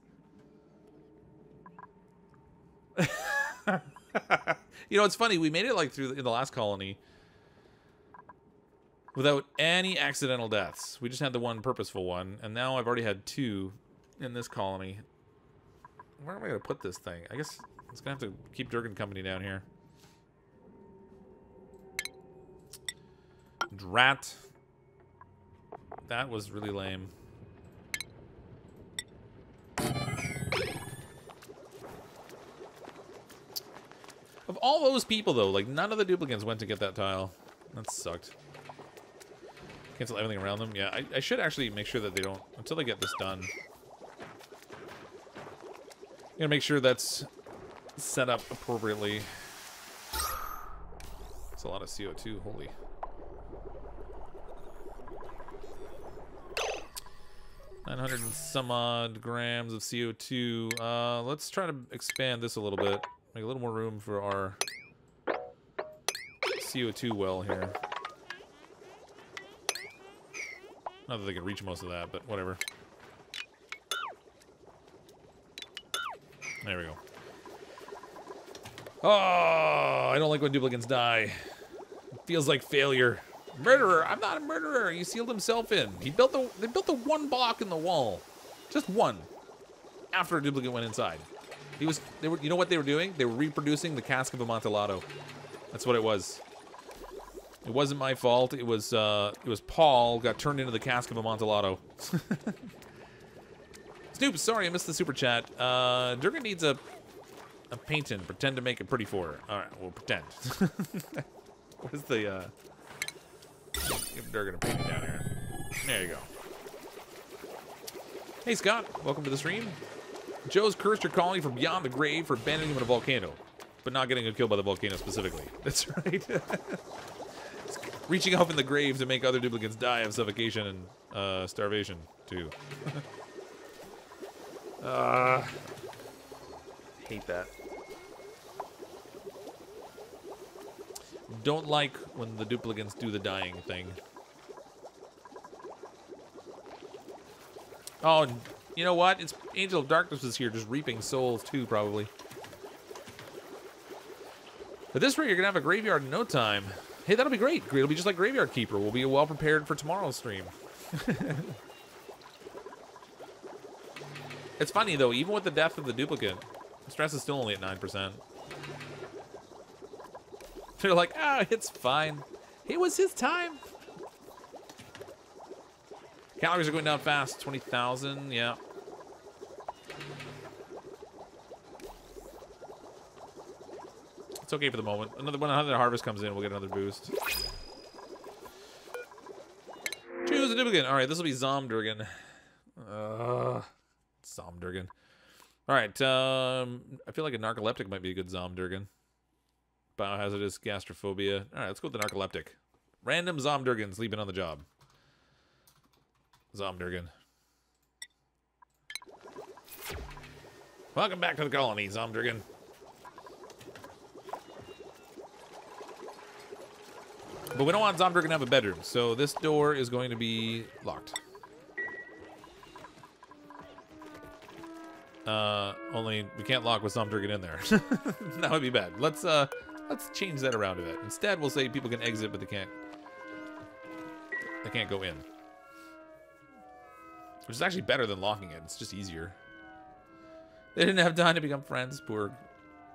You know, it's funny. We made it like through in the last colony without any accidental deaths. We just had the one purposeful one, and now I've already had 2 in this colony. Where am I going to put this thing? I guess it's going to have to keep Durgan company down here. Drat. That was really lame. Of all those people, though, like, none of the duplicants went to get that tile. That sucked. Cancel everything around them. Yeah, I should actually make sure that they don't... Until they get this done. I'm gonna make sure that's set up appropriately. That's a lot of CO2. Holy. $900 and some odd grams of CO2. Let's try to expand this a little bit. Make a little more room for our CO2 well here. Not that they can reach most of that, but whatever. There we go. Oh, I don't like when duplicants die. It feels like failure. Murderer! I'm not a murderer. He sealed himself in. They built the one block in the wall, just one. After a duplicant went inside, you know what they were doing? They were reproducing the cask of Amontillado. That's what it was. It wasn't my fault. It was Paul got turned into the cask of Amontillado. Snoop, sorry I missed the super chat. Durgan needs a painting. Pretend to make it pretty for her. All right, we'll pretend. What is the give Durgan a painting down here. There you go. Hey Scott, welcome to the stream. Joe's cursed your colony from beyond the grave for abandoning him in a volcano, but not getting killed by the volcano specifically. That's right. Reaching up in the grave to make other duplicants die of suffocation and starvation too. Hate that. Don't like when the duplicants do the dying thing. Oh, you know what? It's Angel of Darkness is here, just reaping souls too, probably. At this rate, you're gonna have a graveyard in no time. Hey, that'll be great. It'll be just like Graveyard Keeper. We'll be well prepared for tomorrow's stream. It's funny though, even with the death of the duplicant, stress is still only at 9%. They're like, ah, it's fine. It was his time. Calories are going down fast. 20,000, yeah. It's okay for the moment. When another harvest comes in, we'll get another boost. Choose a duplicant. All right, this will be Zomdurgan. Zomdurgan. All right, I feel like a narcoleptic might be a good Zomdurgan. Biohazardous, gastrophobia. All right, let's go with the narcoleptic. Random Zomdurgan sleeping on the job. Zomdurgan. Welcome back to the colony, Zomdurgan. But we don't want Zomdurgan to have a bedroom, so this door is going to be locked. Only we can't lock with Zomdurgan in there. That would be bad. Let's change that around a bit. Instead, we'll say people can exit, but they can't go in. Which is actually better than locking it. It's just easier. They didn't have time to become friends. Poor.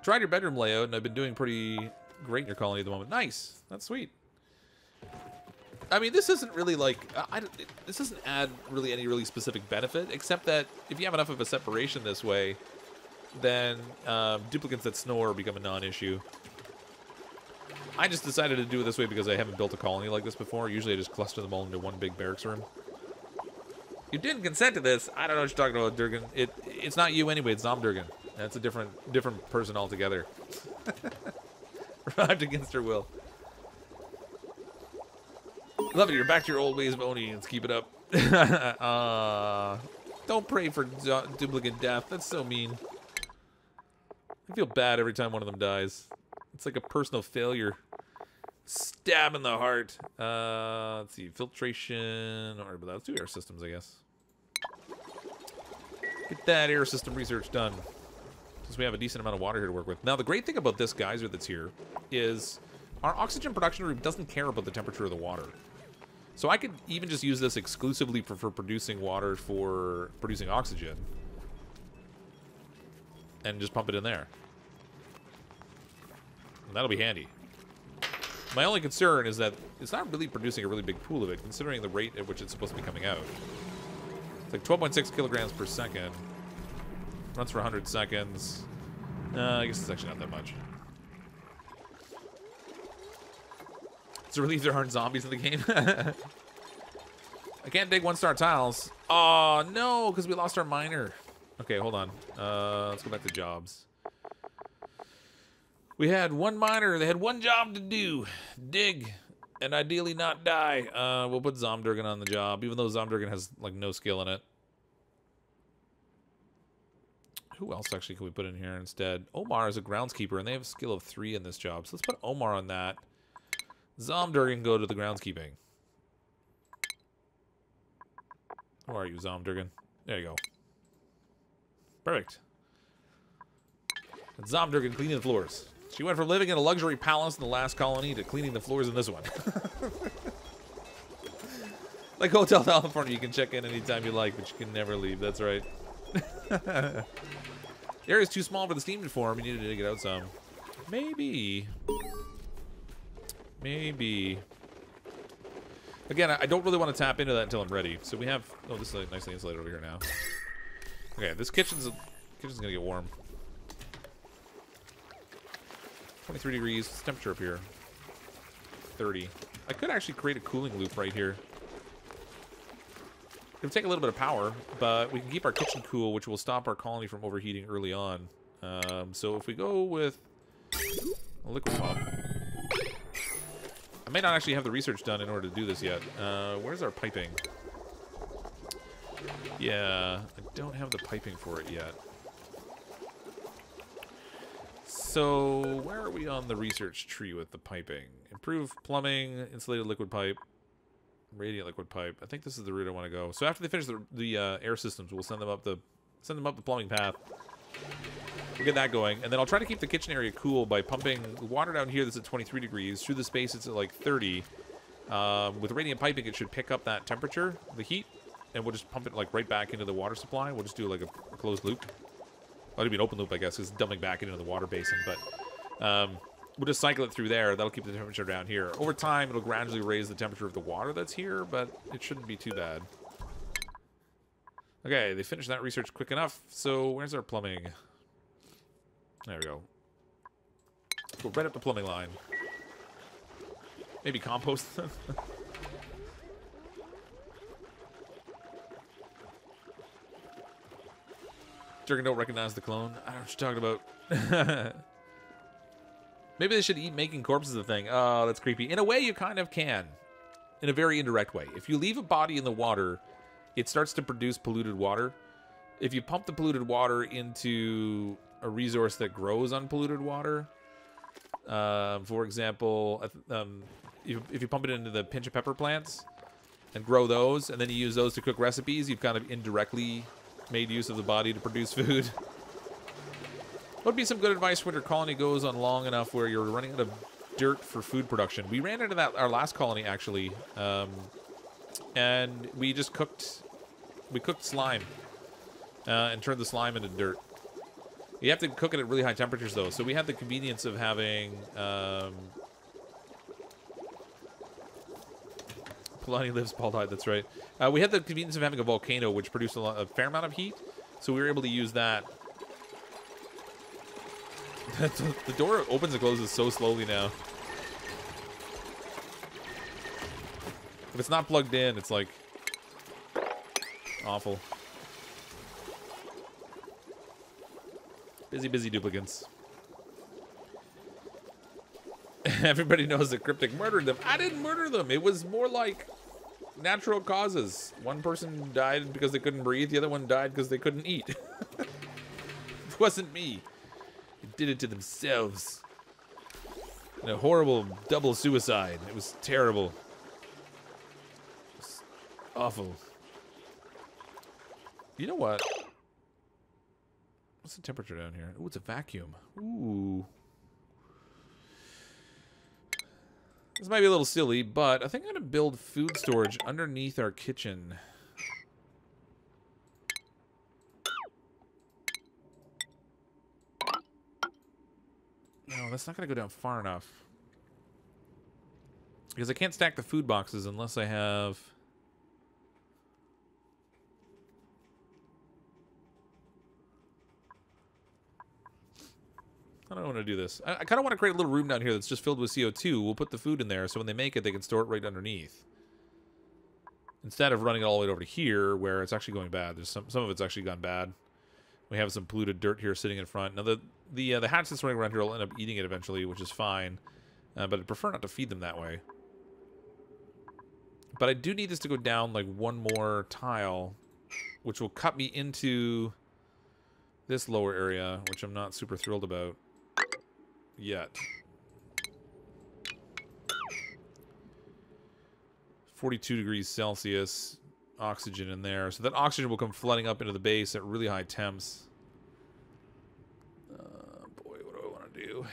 Tried your bedroom layout, and I've been doing pretty great in your colony at the moment. Nice. That's sweet. I mean, this isn't really like... this doesn't add really any really specific benefit, except that if you have enough of a separation this way, then duplicants that snore become a non-issue. I just decided to do it this way because I haven't built a colony like this before. Usually I just cluster them all into one big barracks room. You didn't consent to this. I don't know what you're talking about, Durgan. It's not you anyway. It's Zomdurgan. That's a different person altogether. Arrived against her will. Love it. You're back to your old ways of owning. Let's keep it up. Don't pray for duplicate death. That's so mean. I feel bad every time one of them dies. It's like a personal failure. Stab in the heart. Let's see. Filtration. Or but let's do air systems, I guess. Get that air system research done. Since we have a decent amount of water here to work with. Now, the great thing about this geyser that's here is our oxygen production room doesn't care about the temperature of the water. So I could even just use this exclusively for producing water for producing oxygen. And just pump it in there. And that'll be handy. My only concern is that it's not really producing a really big pool of it, considering the rate at which it's supposed to be coming out. It's like 12.6 kilograms per second. Runs for 100 seconds. I guess it's actually not that much. It's a relief there aren't zombies in the game. I can't dig 1-star tiles. Oh, no, because we lost our miner. Okay, hold on. Let's go back to jobs. We had one miner. They had one job to do. Dig. And ideally not die. We'll put Zomdurgan on the job, even though Zomdurgan has, like, no skill in it. Who else actually can we put in here instead? Omar is a groundskeeper, and they have a skill of 3 in this job. So let's put Omar on that. Zomdurgan go to the groundskeeping. Where are you, Zomdurgan? There you go. Perfect. And Zomdurgan cleaning the floors. She went from living in a luxury palace in the last colony to cleaning the floors in this one. Like Hotel California, you can check in anytime you like, but you can never leave. That's right. The area's too small for the steam to form. You need to dig it out some. Maybe. Maybe. Again, I don't really want to tap into that until I'm ready. So we have... Oh, this is nicely insulated over here now. Okay, this kitchen's gonna get warm. 23 degrees. What's the temperature up here? 30. I could actually create a cooling loop right here. It'll take a little bit of power, but we can keep our kitchen cool, which will stop our colony from overheating early on. So if we go with a liquid pump... I may not actually have the research done in order to do this yet. Where's our piping? Yeah, I don't have the piping for it yet. So, where are we on the research tree with the piping? Improve plumbing, insulated liquid pipe, radiant liquid pipe. I think this is the route I want to go. So after they finish the air systems, we'll send them up the plumbing path. We'll get that going, and then I'll try to keep the kitchen area cool by pumping water down here that's at 23 degrees. Through the space, it's at like 30. With radiant piping, it should pick up that temperature, the heat, and we'll just pump it like right back into the water supply. We'll just do like a closed loop. Well, it'll be an open loop, I guess, because it's dumping back into the water basin. But we'll just cycle it through there. That'll keep the temperature down here. Over time, it'll gradually raise the temperature of the water that's here, but it shouldn't be too bad. Okay, they finished that research quick enough. So where's our plumbing? There we go. Go right up the plumbing line. Maybe compost them. Durgan don't recognize the clone. I don't know what you're talking about. Maybe they should eat making corpses a thing. Oh, that's creepy. In a way, you kind of can. In a very indirect way. If you leave a body in the water, it starts to produce polluted water. If you pump the polluted water into a resource that grows unpolluted water, for example, if you pump it into the pinch of pepper plants and grow those, and then you use those to cook recipes, you've kind of indirectly made use of the body to produce food. What would be some good advice when your colony goes on long enough where you're running out of dirt for food production? We ran into that our last colony, actually, and we just cooked slime and turned the slime into dirt. You have to cook it at really high temperatures, though. So we had the convenience of having... Polani lives, Paul died, that's right. We had the convenience of having a volcano, which produced a fair amount of heat. So we were able to use that. The door opens and closes so slowly now. If it's not plugged in, it's like... awful. Busy, busy duplicants. Everybody knows that Cryptic murdered them. I didn't murder them. It was more like natural causes. One person died because they couldn't breathe. The other one died because they couldn't eat. It wasn't me. They did it to themselves. And a horrible double suicide. It was terrible. It was awful. You know what? What's the temperature down here? Ooh, it's a vacuum. Ooh. This might be a little silly, but I think I'm going to build food storage underneath our kitchen. No, that's not going to go down far enough. Because I can't stack the food boxes unless I have... I don't want to do this. I kind of want to create a little room down here that's just filled with CO2. We'll put the food in there, so when they make it, they can store it right underneath. Instead of running it all the way over to here, where it's actually going bad. There's some of it's actually gone bad. We have some polluted dirt here sitting in front. Now, the hatch that's running around here will end up eating it eventually, which is fine. But I'd prefer not to feed them that way. But I do need this to go down like one more tile, which will cut me into this lower area, which I'm not super thrilled about. Yet. 42 degrees Celsius, oxygen in there. So that oxygen will come flooding up into the base at really high temps. Boy, what do I want to do?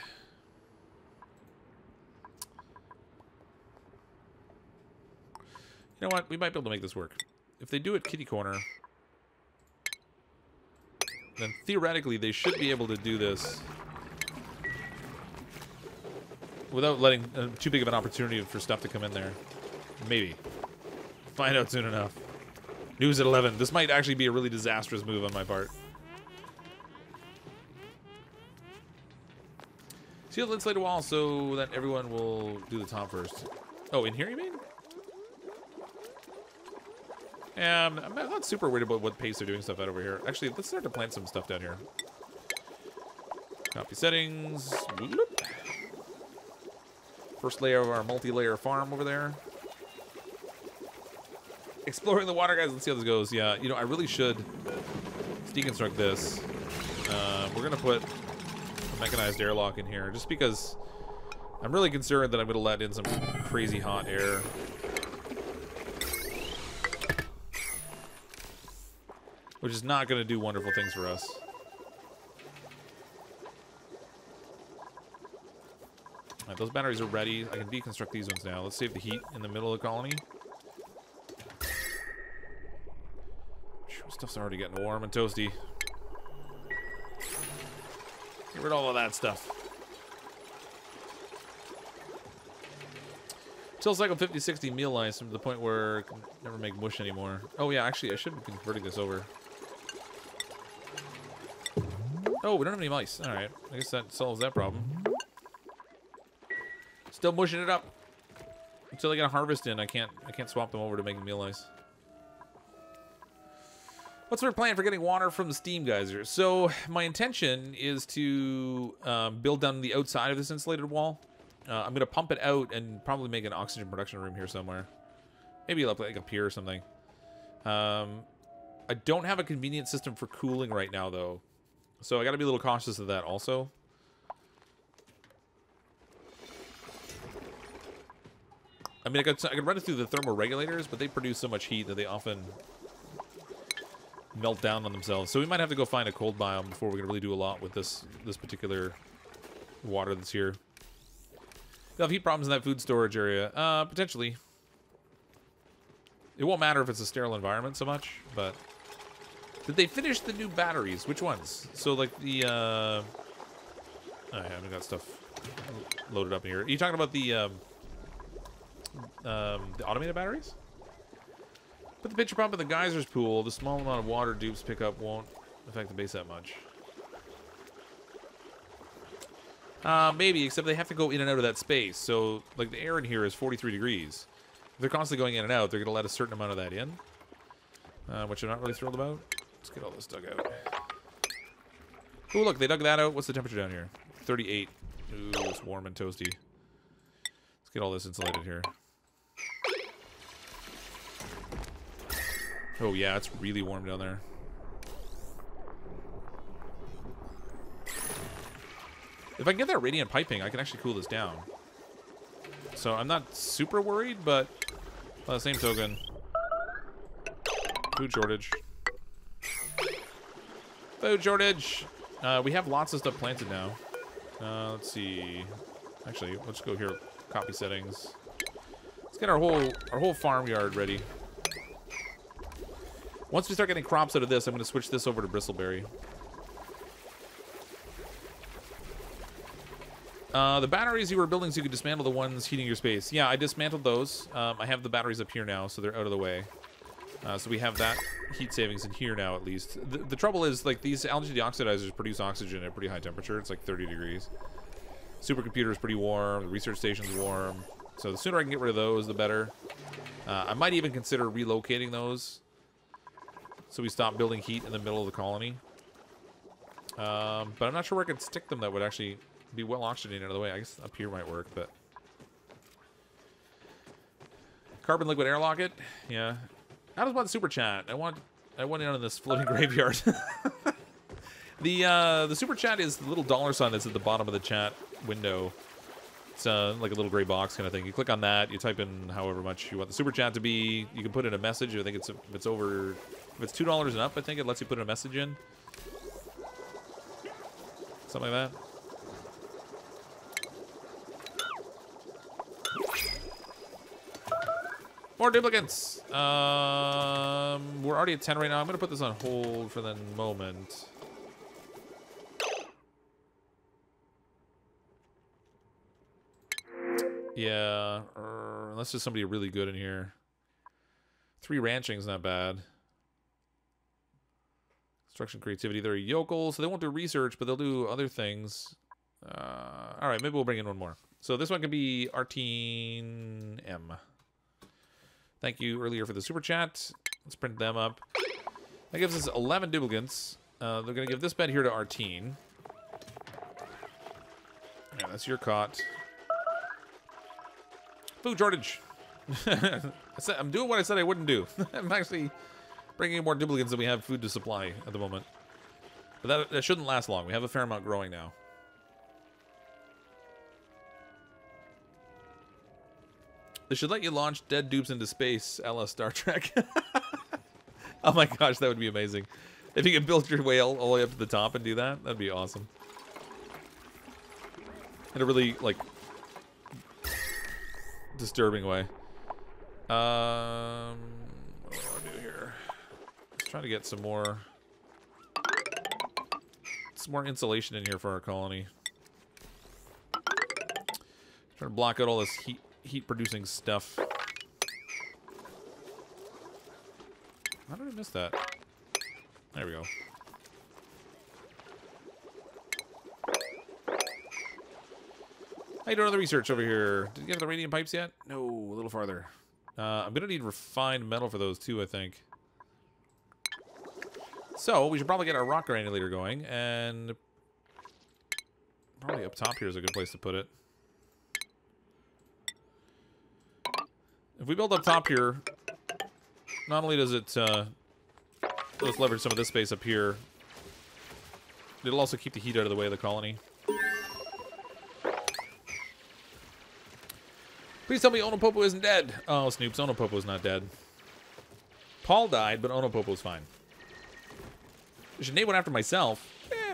You know what? We might be able to make this work. If they do it kitty corner, then theoretically they should be able to do this without letting too big of an opportunity for stuff to come in there. Maybe. Find out soon enough. News at 11. This might actually be a really disastrous move on my part. Seal the insulated wall so that everyone will do the top first. Oh, in here you mean? Yeah, I'm not super worried about what pace they're doing stuff at over here. Actually, let's start to plant some stuff down here. Copy settings. First layer of our multi-layer farm over there. Exploring the water, guys. Let's see how this goes. Yeah, you know, I really should deconstruct this. We're going to put a mechanized airlock in here just because I'm really concerned that I'm going to let in some crazy hot air. Which is not going to do wonderful things for us. Alright, those batteries are ready. I can deconstruct these ones now. Let's save the heat in the middle of the colony. Stuff's already getting warm and toasty. Get rid of all of that stuff. Till cycle 50-60 meal ice to the point where it can never make mush anymore. Oh yeah, actually I should be converting this over. Oh, we don't have any mice. Alright, I guess that solves that problem. Still mushing it up. Until I get a harvest in, I can't swap them over to make meal ice. What's our plan for getting water from the steam geyser? So my intention is to build down the outside of this insulated wall. I'm going to pump it out and probably make an oxygen production room here somewhere. Maybe like up here or something. I don't have a convenient system for cooling right now, though. So I got to be a little cautious of that also. I mean, I could run it through the thermal regulators, but they produce so much heat that they often melt down on themselves. So we might have to go find a cold biome before we can really do a lot with this particular water that's here. They'll have heat problems in that food storage area. Potentially. It won't matter if it's a sterile environment so much, but... Did they finish the new batteries? Which ones? So, like, the, oh, yeah, I haven't got stuff loaded up in here. Are you talking about the automated batteries? Put the pitcher pump in the geysers pool. The small amount of water dupes pick up won't affect the base that much. Maybe, except they have to go in and out of that space. So, like, the air in here is 43 degrees. If they're constantly going in and out, they're going to let a certain amount of that in. Which I'm not really thrilled about. Let's get all this dug out. Oh, look, they dug that out. What's the temperature down here? 38. Ooh, it's warm and toasty. Let's get all this insulated here. Oh, yeah, it's really warm down there. If I can get that radiant piping, I can actually cool this down. So I'm not super worried, but by the same token, food shortage. Food shortage. We have lots of stuff planted now. Let's see. Actually, let's go here. Copy settings. Let's get our whole farmyard ready. Once we start getting crops out of this, I'm going to switch this over to bristleberry. The batteries you were building so you could dismantle the ones heating your space. Yeah, I dismantled those. I have the batteries up here now, so they're out of the way. So we have that heat savings in here now, at least. The trouble is, like, these algae deoxidizers produce oxygen at a pretty high temperature. It's like 30 degrees. Supercomputer is pretty warm. The research station's warm. So the sooner I can get rid of those, the better. I might even consider relocating those so we stop building heat in the middle of the colony. But I'm not sure where I could stick them that would actually be well oxygenated out of the way. I guess up here might work, but... Carbon liquid airlock it? Yeah. How does one super chat? I want in on this floating graveyard. The super chat is the little dollar sign that's at the bottom of the chat window. It's like a little gray box kind of thing. You click on that, you type in however much you want the super chat to be. You can put in a message. I think if it's $2 and up, I think it lets you put a message in. Something like that. More duplicants. We're already at 10 right now. I'm going to put this on hold for the moment. Yeah, unless there's somebody really good in here. 3 ranching's not bad. Construction creativity. They're a yokel, so they won't do research, but they'll do other things. All right, maybe we'll bring in one more. So this one can be Artine M. Thank you earlier for the super chat. Let's print them up. That gives us 11 duplicants. They're going to give this bed here to Artine. Yeah, that's your cot. Food shortage. I'm doing what I said I wouldn't do. I'm actually bringing in more duplicants than we have food to supply at the moment. But that shouldn't last long. We have a fair amount growing now. They should let you launch dead dupes into space, a la Star Trek. Oh my gosh, that would be amazing. If you could build your whale all the way up to the top and do that, that'd be awesome. In a really, like, disturbing way. What do I do here? Let's try to get some more insulation in here for our colony. Trying to block out all this heat producing stuff. How did I miss that? There we go. How you doing on the research over here? Did you get the radiant pipes yet? No, a little farther. I'm gonna need refined metal for those too, I think. So we should probably get our rock granulator going, and probably up top here is a good place to put it. If we build up top here, not only does it let's leverage some of this space up here, it'll also keep the heat out of the way of the colony. Please tell me Onopopo isn't dead. Oh, Snoops, Onopopo's not dead. Paul died, but Onopopo's fine. I should name one after myself.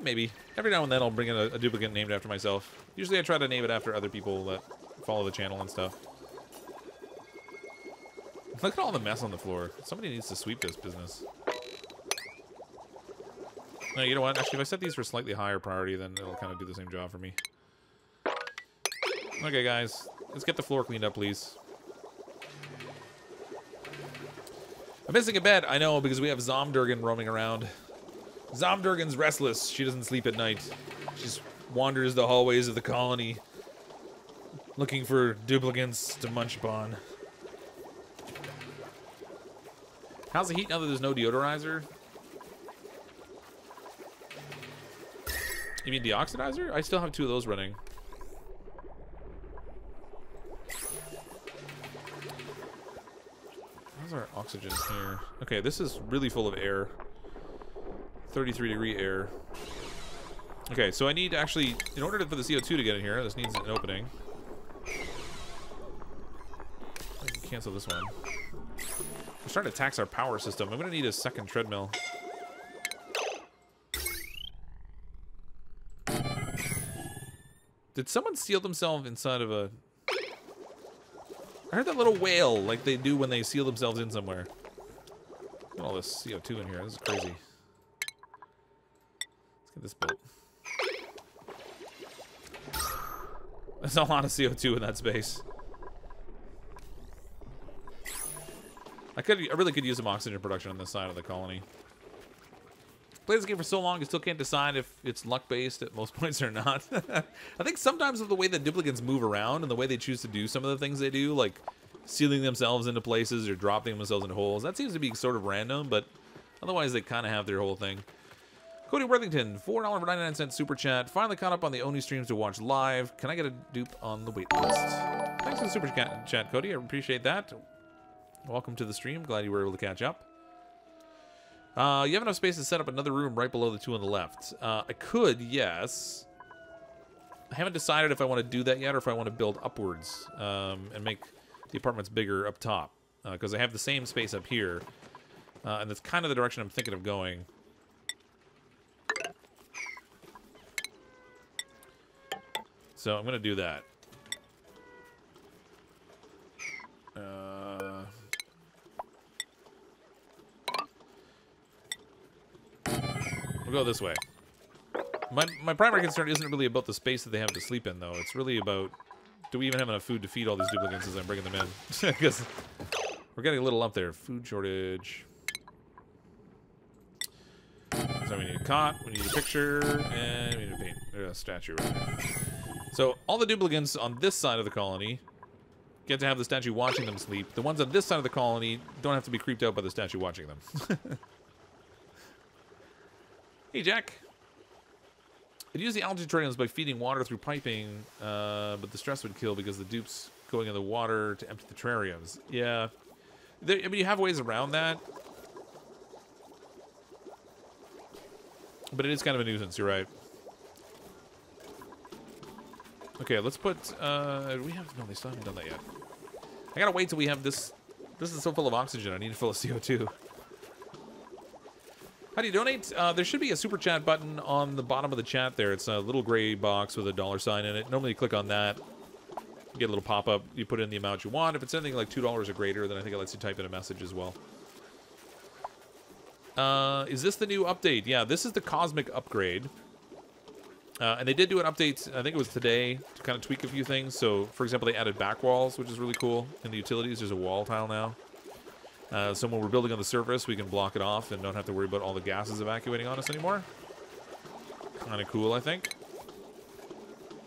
Maybe. Every now and then I'll bring in a duplicant named after myself. Usually I try to name it after other people that follow the channel and stuff. Look at all the mess on the floor. Somebody needs to sweep this business. No, you know what? Actually, if I set these for slightly higher priority, then it'll kind of do the same job for me. Okay, guys. Let's get the floor cleaned up, please. I'm missing a bed. I know, because we have Zomdurgan roaming around. Zomdurgan's restless. She doesn't sleep at night. She just wanders the hallways of the colony, looking for duplicants to munch upon. How's the heat now that there's no deodorizer? You mean deoxidizer? I still have 2 of those running. How's our oxygen here? Okay, this is really full of air. 33-degree air. Okay, so I need to actually, in order for the CO2 to get in here, this needs an opening. I can cancel this one. We're starting to tax our power system. I'm going to need a second treadmill. Did someone seal themselves inside of a... I heard that little whale, like they do when they seal themselves in somewhere. Look at all this CO2 in here. This is crazy. Let's get this built. There's a lot of CO2 in that space. I really could use some oxygen production on this side of the colony. Played this game for so long, I still can't decide if it's luck-based at most points or not. I think sometimes with the way that duplicants move around and the way they choose to do some of the things they do, like sealing themselves into places or dropping themselves into holes, that seems to be sort of random, but otherwise they kind of have their whole thing. Cody Worthington, $4.99 super chat. Finally caught up on the Oni streams to watch live. Can I get a dupe on the wait list? Thanks for the super chat, Cody. I appreciate that. Welcome to the stream. Glad you were able to catch up. You have enough space to set up another room right below the 2 on the left. I could, yes. I haven't decided if I want to do that yet or if I want to build upwards and make the apartments bigger up top. Because I have the same space up here. And that's kind of the direction I'm thinking of going. So I'm going to do that. We'll go this way. My primary concern isn't really about the space that they have to sleep in, though. It's really about, do we even have enough food to feed all these duplicants as I'm bringing them in? Because We're getting a little up there. Food shortage. So we need a cot, we need a picture, and we need to paint a statue right there. So all the duplicants on this side of the colony get to have the statue watching them sleep. The ones on this side of the colony don't have to be creeped out by the statue watching them. Hey, Jack. I'd use the altitude terrains by feeding water through piping, but the stress would kill because the dupes going in the water to empty the terrariums. Yeah. I mean, you have ways around that. But it is kind of a nuisance, you're right. Okay, let's put, we have, no, they still haven't done that yet. I gotta wait till we have this. This is so full of oxygen, I need to fill of CO2. How do you donate? There should be a super chat button on the bottom of the chat there. It's a little gray box with a $sign in it. Normally you click on that, you get a little pop-up, you put in the amount you want. If it's anything like $2 or greater, then I think it lets you type in a message as well. Is this the new update? Yeah, this is the cosmic upgrade. And they did do an update, I think it was today, to kind of tweak a few things. So, for example, they added back walls, which is really cool. In the utilities, there's a wall tile now. So when we're building on the surface, we can block it off and don't have to worry about all the gases evacuating on us anymore. Kind of cool, I think.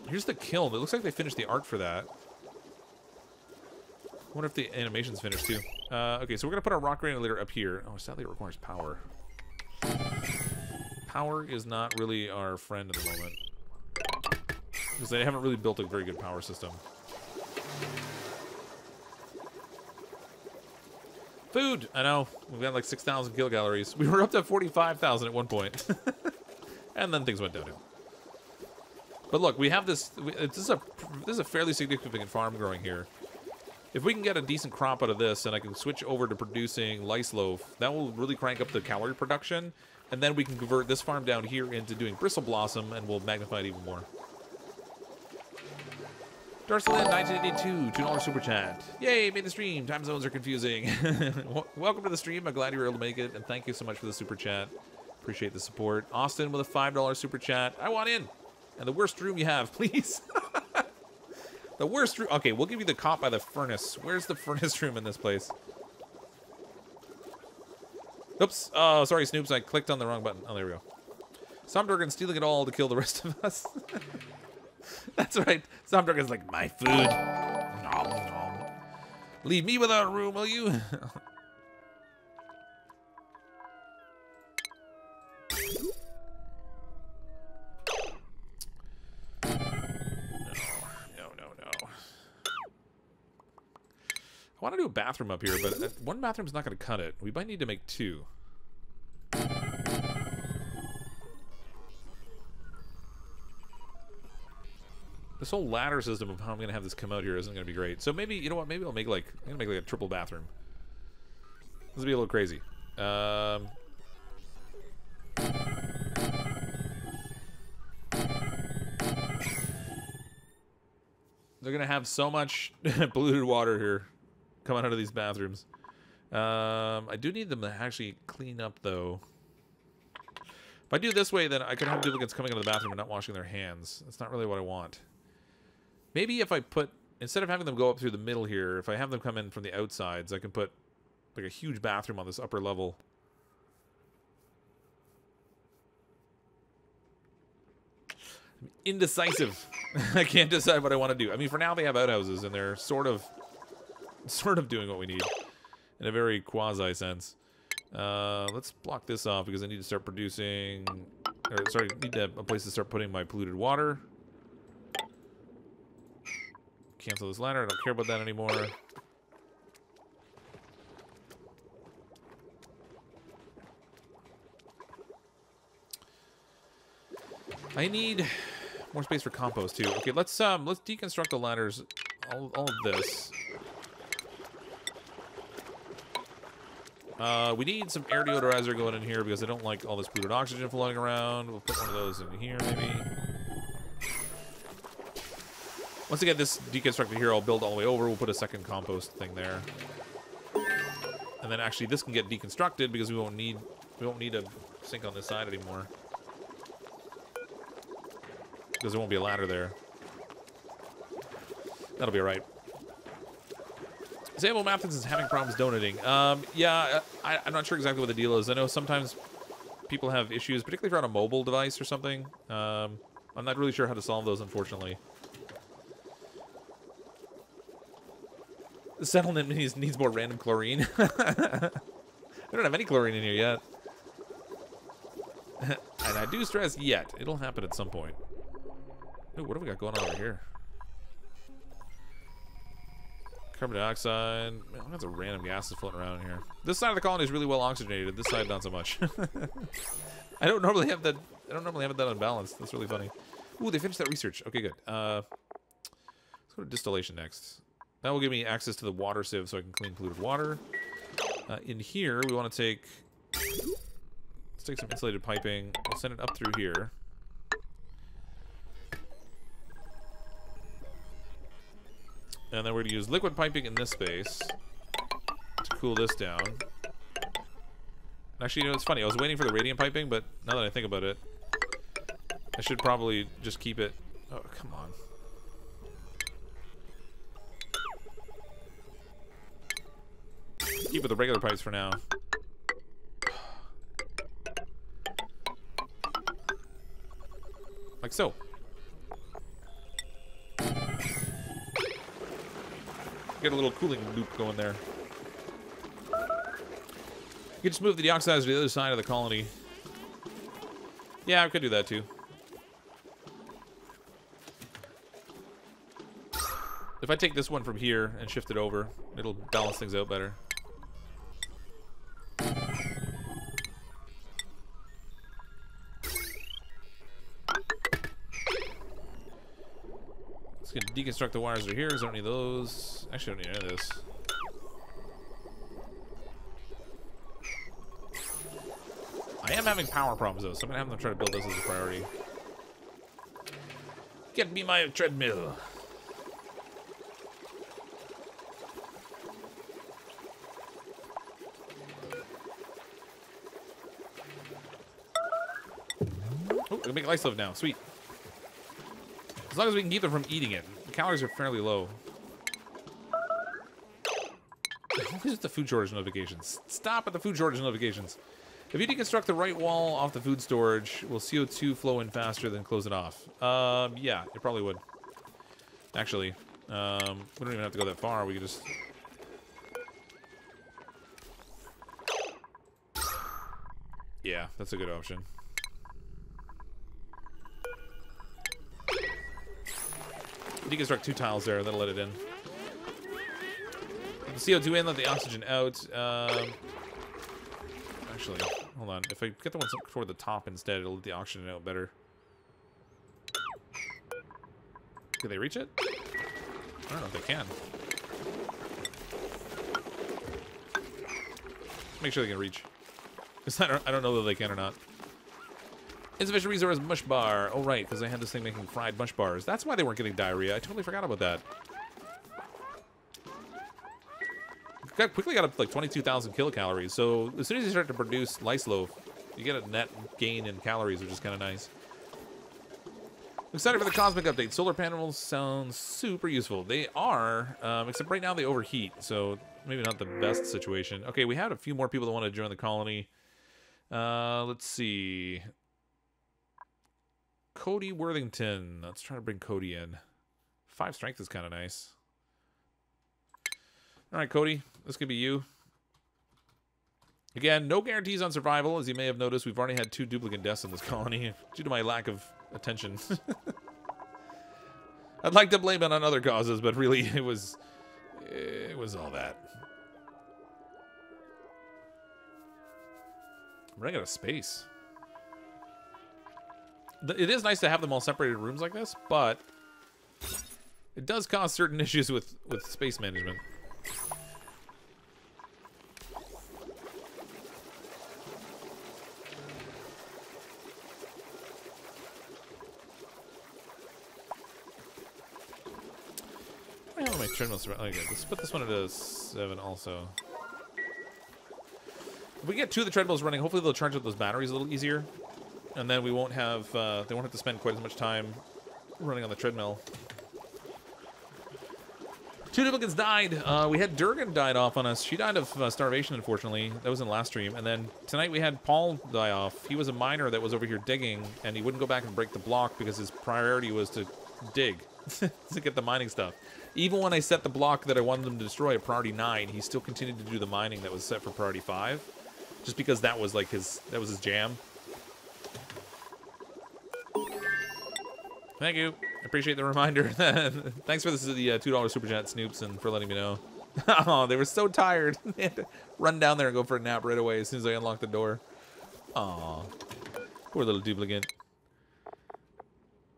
Here's the kiln. It looks like they finished the art for that. I wonder if the animation's finished, too. Okay, so we're going to put our rock granulator up here. Oh, sadly it requires power. Power is not really our friend at the moment. Because they haven't really built a very good power system. Food! I know. We've got like 6,000 kilocalories. We were up to 45,000 at one point. And then things went downhill. But look, we have this... This is a fairly significant farm growing here. If we can get a decent crop out of this, and I can switch over to producing lice loaf, that will really crank up the calorie production. And then we can convert this farm down here into doing bristle blossom, and we'll magnify it even more. Darceland 1982, $2 super chat. Yay, made the stream. Time zones are confusing. Welcome to the stream. I'm glad you were able to make it, and thank you so much for the super chat. Appreciate the support. Austin with a $5 super chat. I want in. And the worst room you have, please. The worst room. Okay, we'll give you the cop by the furnace. Where's the furnace room in this place? Oops. Oh, sorry, Snoops. I clicked on the wrong button. Oh, there we go. Somdurgan stealing it all to kill the rest of us. That's right. Somdurgan's like, my food. Nom, nom. Leave me without a room, will you? I want to do a bathroom up here, but one bathroom's not going to cut it. We might need to make two. This whole ladder system of how I'm going to have this come out here isn't going to be great. So maybe, you know what? Maybe I'll make like, I'm going to make like a triple bathroom. This will be a little crazy. They're going to have so much polluted water here coming out of these bathrooms. I do need them to actually clean up, though. If I do it this way, then I could have duplicates coming out of the bathroom and not washing their hands. That's not really what I want. Maybe if I put, instead of having them go up through the middle here, if I have them come in from the outsides, I can put like a huge bathroom on this upper level. I'm indecisive. I can't decide what I want to do. I mean, for now they have outhouses, and they're sort of doing what we need in a very quasi sense. Let's block this off because I need to start producing, or sorry, need to, a place to start putting my polluted water. Cancel this ladder. I don't care about that anymore. I need more space for compost too. Okay, let's deconstruct the ladders. All of this. We need some air deodorizer going in here because I don't like all this polluted oxygen floating around. We'll put one of those in here, maybe. Once I get this deconstructed here, I'll build all the way over. We'll put a second compost thing there. And then actually this can get deconstructed because we won't need a sink on this side anymore. Because there won't be a ladder there. That'll be alright. Disabled Methods is having problems donating. Yeah, I'm not sure exactly what the deal is. I know sometimes people have issues, particularly if you're on a mobile device or something. I'm not really sure how to solve those, unfortunately. The settlement needs more random chlorine. I don't have any chlorine in here yet. And I do stress yet. It'll happen at some point. Ooh, what do we got going on over here? Carbon dioxide. Man, all kinds of random gases floating around here. This side of the colony is really well oxygenated. This side, not so much. I don't normally have that. I don't normally have that unbalanced. That's really funny. Ooh, they finished that research. Okay, good. Let's go to distillation next. That will give me access to the water sieve, so I can clean polluted water. In here, we want to take. Let's take some insulated piping. We'll send it up through here. And then we're going to use liquid piping in this space to cool this down. Actually, you know, it's funny. I was waiting for the radiant piping, but now that I think about it, I should probably just keep it... Oh, come on. Keep with the regular pipes for now. Like so. Get a little cooling loop going there. You can just move the deoxides to the other side of the colony. Yeah, I could do that too. If I take this one from here and shift it over, it'll balance things out better. Let's get deconstruct the wires that are here, because I don't need those. Actually, I don't need any of this. I am having power problems, though, so I'm going to have them try to build this as a priority. Get me my treadmill. Oh, I can make light stove now. Sweet. As long as we can keep them from eating it. The calories are fairly low. These are the food shortage notifications. Stop at the food shortage notifications. If you deconstruct the right wall off the food storage, will CO2 flow in faster than close it off? Yeah, it probably would. Actually, we don't even have to go that far. We could just... Yeah, that's a good option. Deconstruct 2 tiles there, that'll let it in. Let the CO2 in, let the oxygen out. Actually, hold on. If I get the ones up toward the top instead, it'll let the oxygen out better. Can they reach it? I don't know if they can. Make sure they can reach. Because I don't know whether they can or not. Insufficient resource mush bar. Oh, right, because I had this thing making fried mush bars. That's why they weren't getting diarrhea. I totally forgot about that. Quickly got up to like 22,000 kilocalories. So as soon as you start to produce lice loaf, you get a net gain in calories, which is kind of nice. Excited for the cosmic update. Solar panels sound super useful. They are, except right now they overheat, so maybe not the best situation. Okay, we had a few more people that want to join the colony. Let's see. Cody Worthington. Let's try to bring Cody in. 5 strength is kind of nice. All right, Cody. This could be you. Again, no guarantees on survival. As you may have noticed, we've already had 2 duplicant deaths in this colony due to my lack of attention. I'd like to blame it on other causes, but really it was all that. I'm running out of space. It is nice to have them all separated rooms like this, but it does cause certain issues with space management. Oh, my treadmill's okay, good. Let's put this one at a 7 also. If we get 2 of the treadmills running, hopefully they'll charge up those batteries a little easier. And then we won't have, they won't have to spend quite as much time running on the treadmill. 2 duplicants died. We had Durgan died off on us. She died of starvation, unfortunately. That was in the last stream. And then tonight we had Paul die off. He was a miner that was over here digging, and he wouldn't go back and break the block because his priority was to dig, to get the mining stuff. Even when I set the block that I wanted him to destroy at priority 9, he still continued to do the mining that was set for priority 5, just because that was like his jam. Thank you. I appreciate the reminder. Thanks for the $2 super chat, Snoops, and for letting me know. Oh, they were so tired. They had to run down there and go for a nap right away as soon as I unlocked the door. Aw, poor little duplicant.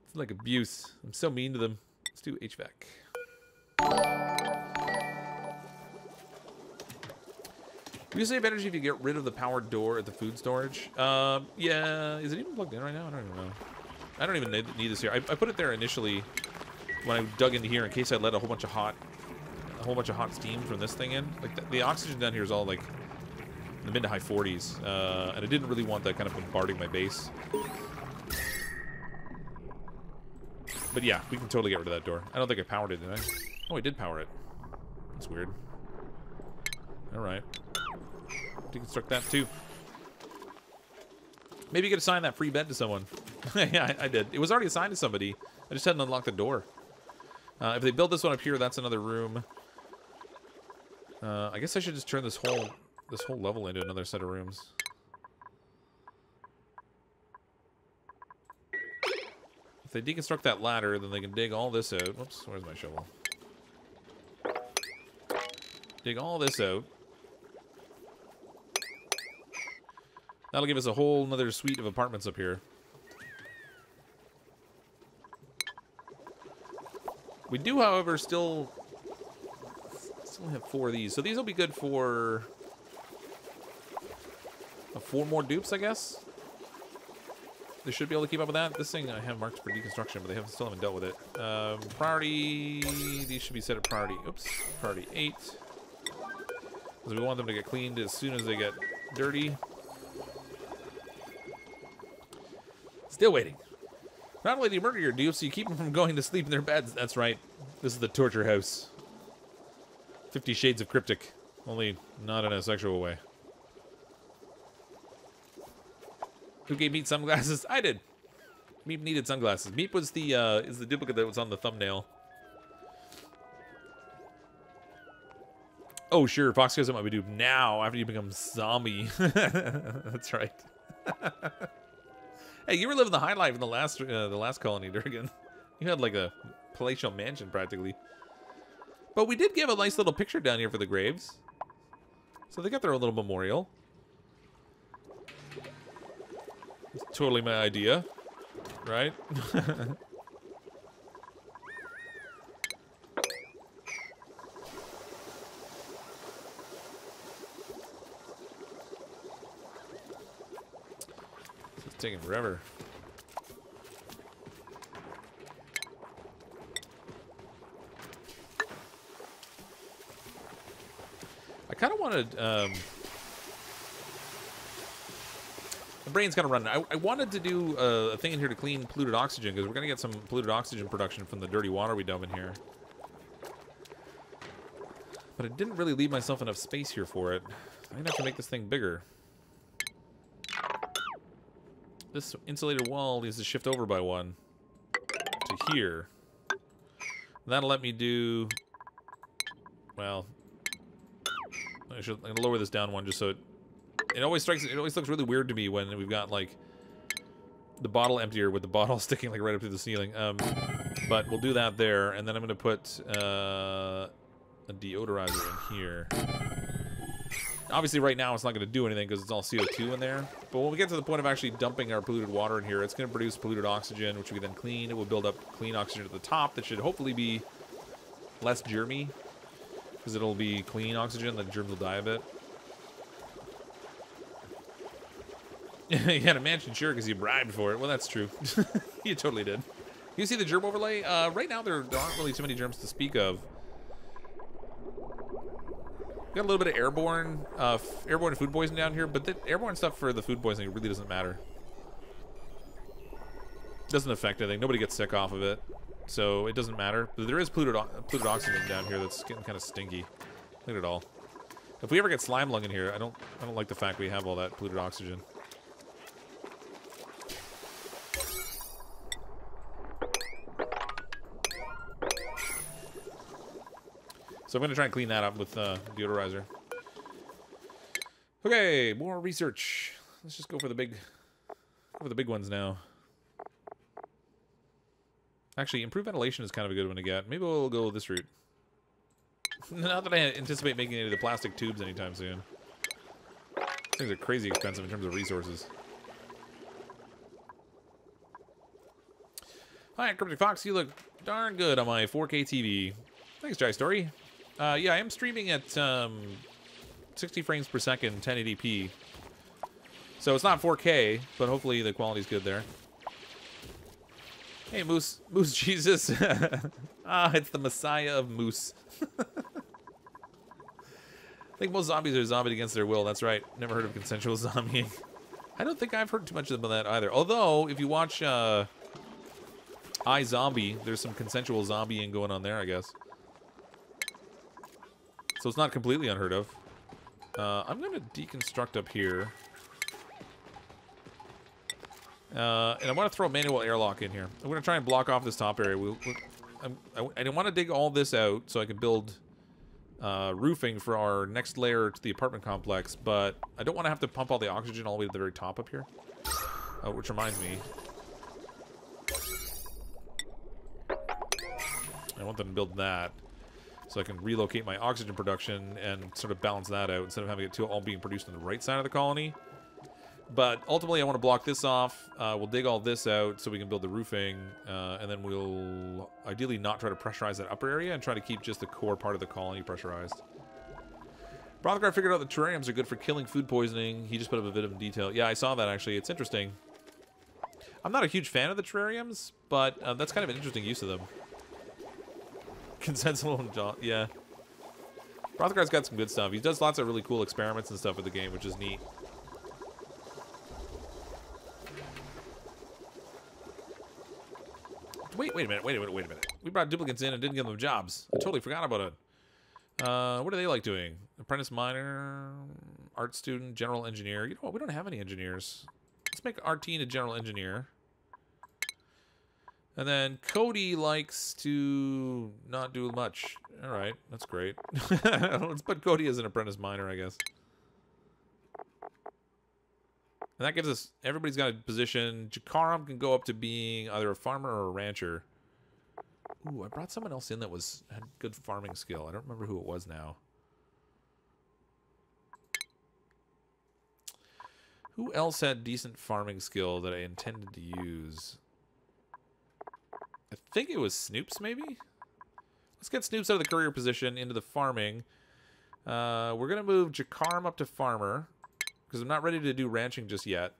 It's like abuse. I'm so mean to them. Let's do HVAC. We you save energy if you get rid of the powered door at the food storage. Yeah. Is it even plugged in right now? I don't even know. I don't even need this here. I put it there initially when I dug into here in case I let a whole bunch of hot steam from this thing in. Like the oxygen down here is all like in the mid to high 40s, and I didn't really want that kind of bombarding my base. But yeah, we can totally get rid of that door. I don't think I powered it, did I? Oh, I did power it. That's weird. All right. Deconstruct that too. Maybe you could assign that free bed to someone. Yeah, I did. It was already assigned to somebody. I just hadn't unlocked the door. If they build this one up here, that's another room. I guess I should just turn this whole level into another set of rooms. If they deconstruct that ladder, then they can dig all this out. Whoops, where's my shovel? Dig all this out. That'll give us a whole nother suite of apartments up here. We do, however, still have 4 of these. So these will be good for 4 more dupes, I guess. They should be able to keep up with that. This thing I have marked for deconstruction, but they still haven't dealt with it. Priority, these should be set at priority. Oops, priority 8. Because we want them to get cleaned as soon as they get dirty. Still waiting. Not only do you murder your dupes, you keep them from going to sleep in their beds. That's right. This is the torture house. 50 Shades of Cryptic. Only not in a sexual way. Who gave Meep sunglasses? I did. Meep needed sunglasses. Meep was is the duplicate that was on the thumbnail. Oh, sure. Fox goes up my dupe now after you become zombie. That's right. Hey, you were living the high life in the last colony, Durgan. You had like a palatial mansion practically. But we did give a nice little picture down here for the graves. So they got their own little memorial. It's totally my idea, right? It's taking forever. I kind of wanted, my brain's kind of running. I wanted to do a thing in here to clean polluted oxygen, because we're going to get some polluted oxygen production from the dirty water we dump in here. But I didn't really leave myself enough space here for it. I'm going to have to make this thing bigger. This insulated wall needs to shift over by 1 to here. That'll let me do, well, I'm gonna lower this down 1 just so it always looks really weird to me when we've got like the bottle emptier with the bottle sticking like right up to the ceiling. But we'll do that there, and then I'm gonna put a deodorizer in here. Obviously right now it's not gonna do anything because it's all CO2 in there. But when we get to the point of actually dumping our polluted water in here, it's gonna produce polluted oxygen, which we can then clean. It will build up clean oxygen at the top that should hopefully be less germy. Because it'll be clean oxygen, the germs will die a bit. You had a mansion, sure, because you bribed for it. Well, that's true. You totally did. You see the germ overlay? Right now, there aren't really too many germs to speak of. Got a little bit of airborne food poisoning down here, but the airborne stuff for the food poisoning really doesn't matter. Doesn't affect anything. Nobody gets sick off of it. so it doesn't matter. But there is polluted oxygen down here that's getting kind of stinky. Look at it all. If we ever get slime lung in here, I don't like the fact we have all that polluted oxygen. So I'm gonna try and clean that up with deodorizer. Okay, more research. Let's just go for the big ones now. Actually, improved ventilation is kind of a good one to get. Maybe we'll go this route. Not that I anticipate making any of the plastic tubes anytime soon. These things are crazy expensive in terms of resources. Hi, CrypticFox. You look darn good on my 4K TV. Thanks, Jai Story. Yeah, I am streaming at 60 frames per second, 1080p. So it's not 4K, but hopefully the quality's good there. Hey, Moose Jesus. It's the Messiah of Moose. I think most zombies are zombied against their will. That's right. Never heard of consensual zombieing. I don't think I've heard too much about that either. Although, if you watch iZombie, there's some consensual zombieing going on there, I guess. So it's not completely unheard of. I'm going to deconstruct up here. And I want to throw a manual airlock in here. I'm going to try and block off this top area. I want to dig all this out so I can build roofing for our next layer to the apartment complex, but I don't want to have to pump all the oxygen all the way to the very top up here. Which reminds me. I want them to build that so I can relocate my oxygen production and sort of balance that out instead of having it all being produced on the right side of the colony. But ultimately, I want to block this off. We'll dig all this out so we can build the roofing, and then we'll ideally not try to pressurize that upper area and try to keep just the core part of the colony pressurized. Brothgar figured out the terrariums are good for killing food poisoning. He just put up a bit of detail. Yeah, I saw that, actually. It's interesting. I'm not a huge fan of the terrariums, but that's kind of an interesting use of them. Consensual, yeah. Brothgar's got some good stuff. He does lots of really cool experiments and stuff with the game, which is neat. Wait a minute. We brought duplicants in and didn't give them jobs. I totally forgot about it. What do they like doing? Apprentice miner, art student, general engineer. You know what? We don't have any engineers. Let's make Artine a general engineer. And then Cody likes to not do much. All right, that's great. Let's put Cody as an apprentice miner, I guess. And that gives us, everybody's got a position. Jakaram can go up to being either a farmer or a rancher. Ooh, I brought someone else in that had good farming skill. I don't remember who it was now. Who else had decent farming skill that I intended to use? I think it was Snoops, maybe? Let's get Snoops out of the courier position into the farming. We're going to move Jakaram up to farmer, because I'm not ready to do ranching just yet.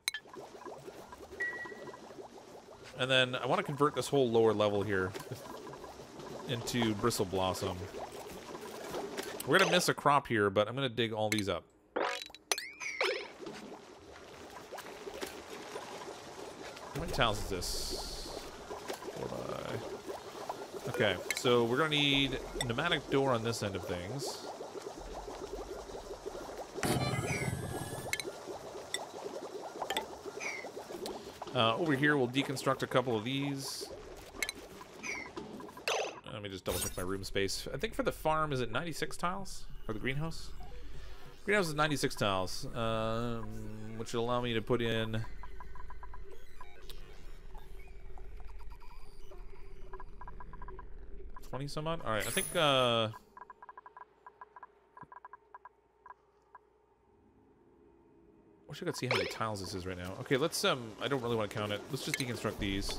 And then I want to convert this whole lower level here into Bristle Blossom. We're going to miss a crop here, but I'm going to dig all these up. How many tiles is this? 4 by... Okay, so we're going to need a pneumatic door on this end of things. Over here, we'll deconstruct a couple of these. Let me just double check my room space. I think for the farm, is it 96 tiles? Or the greenhouse? Greenhouse is 96 tiles, which will allow me to put in... some odd? Alright, I think, wish I could see how many tiles this is right now. Okay, let's, I don't really want to count it. Let's just deconstruct these.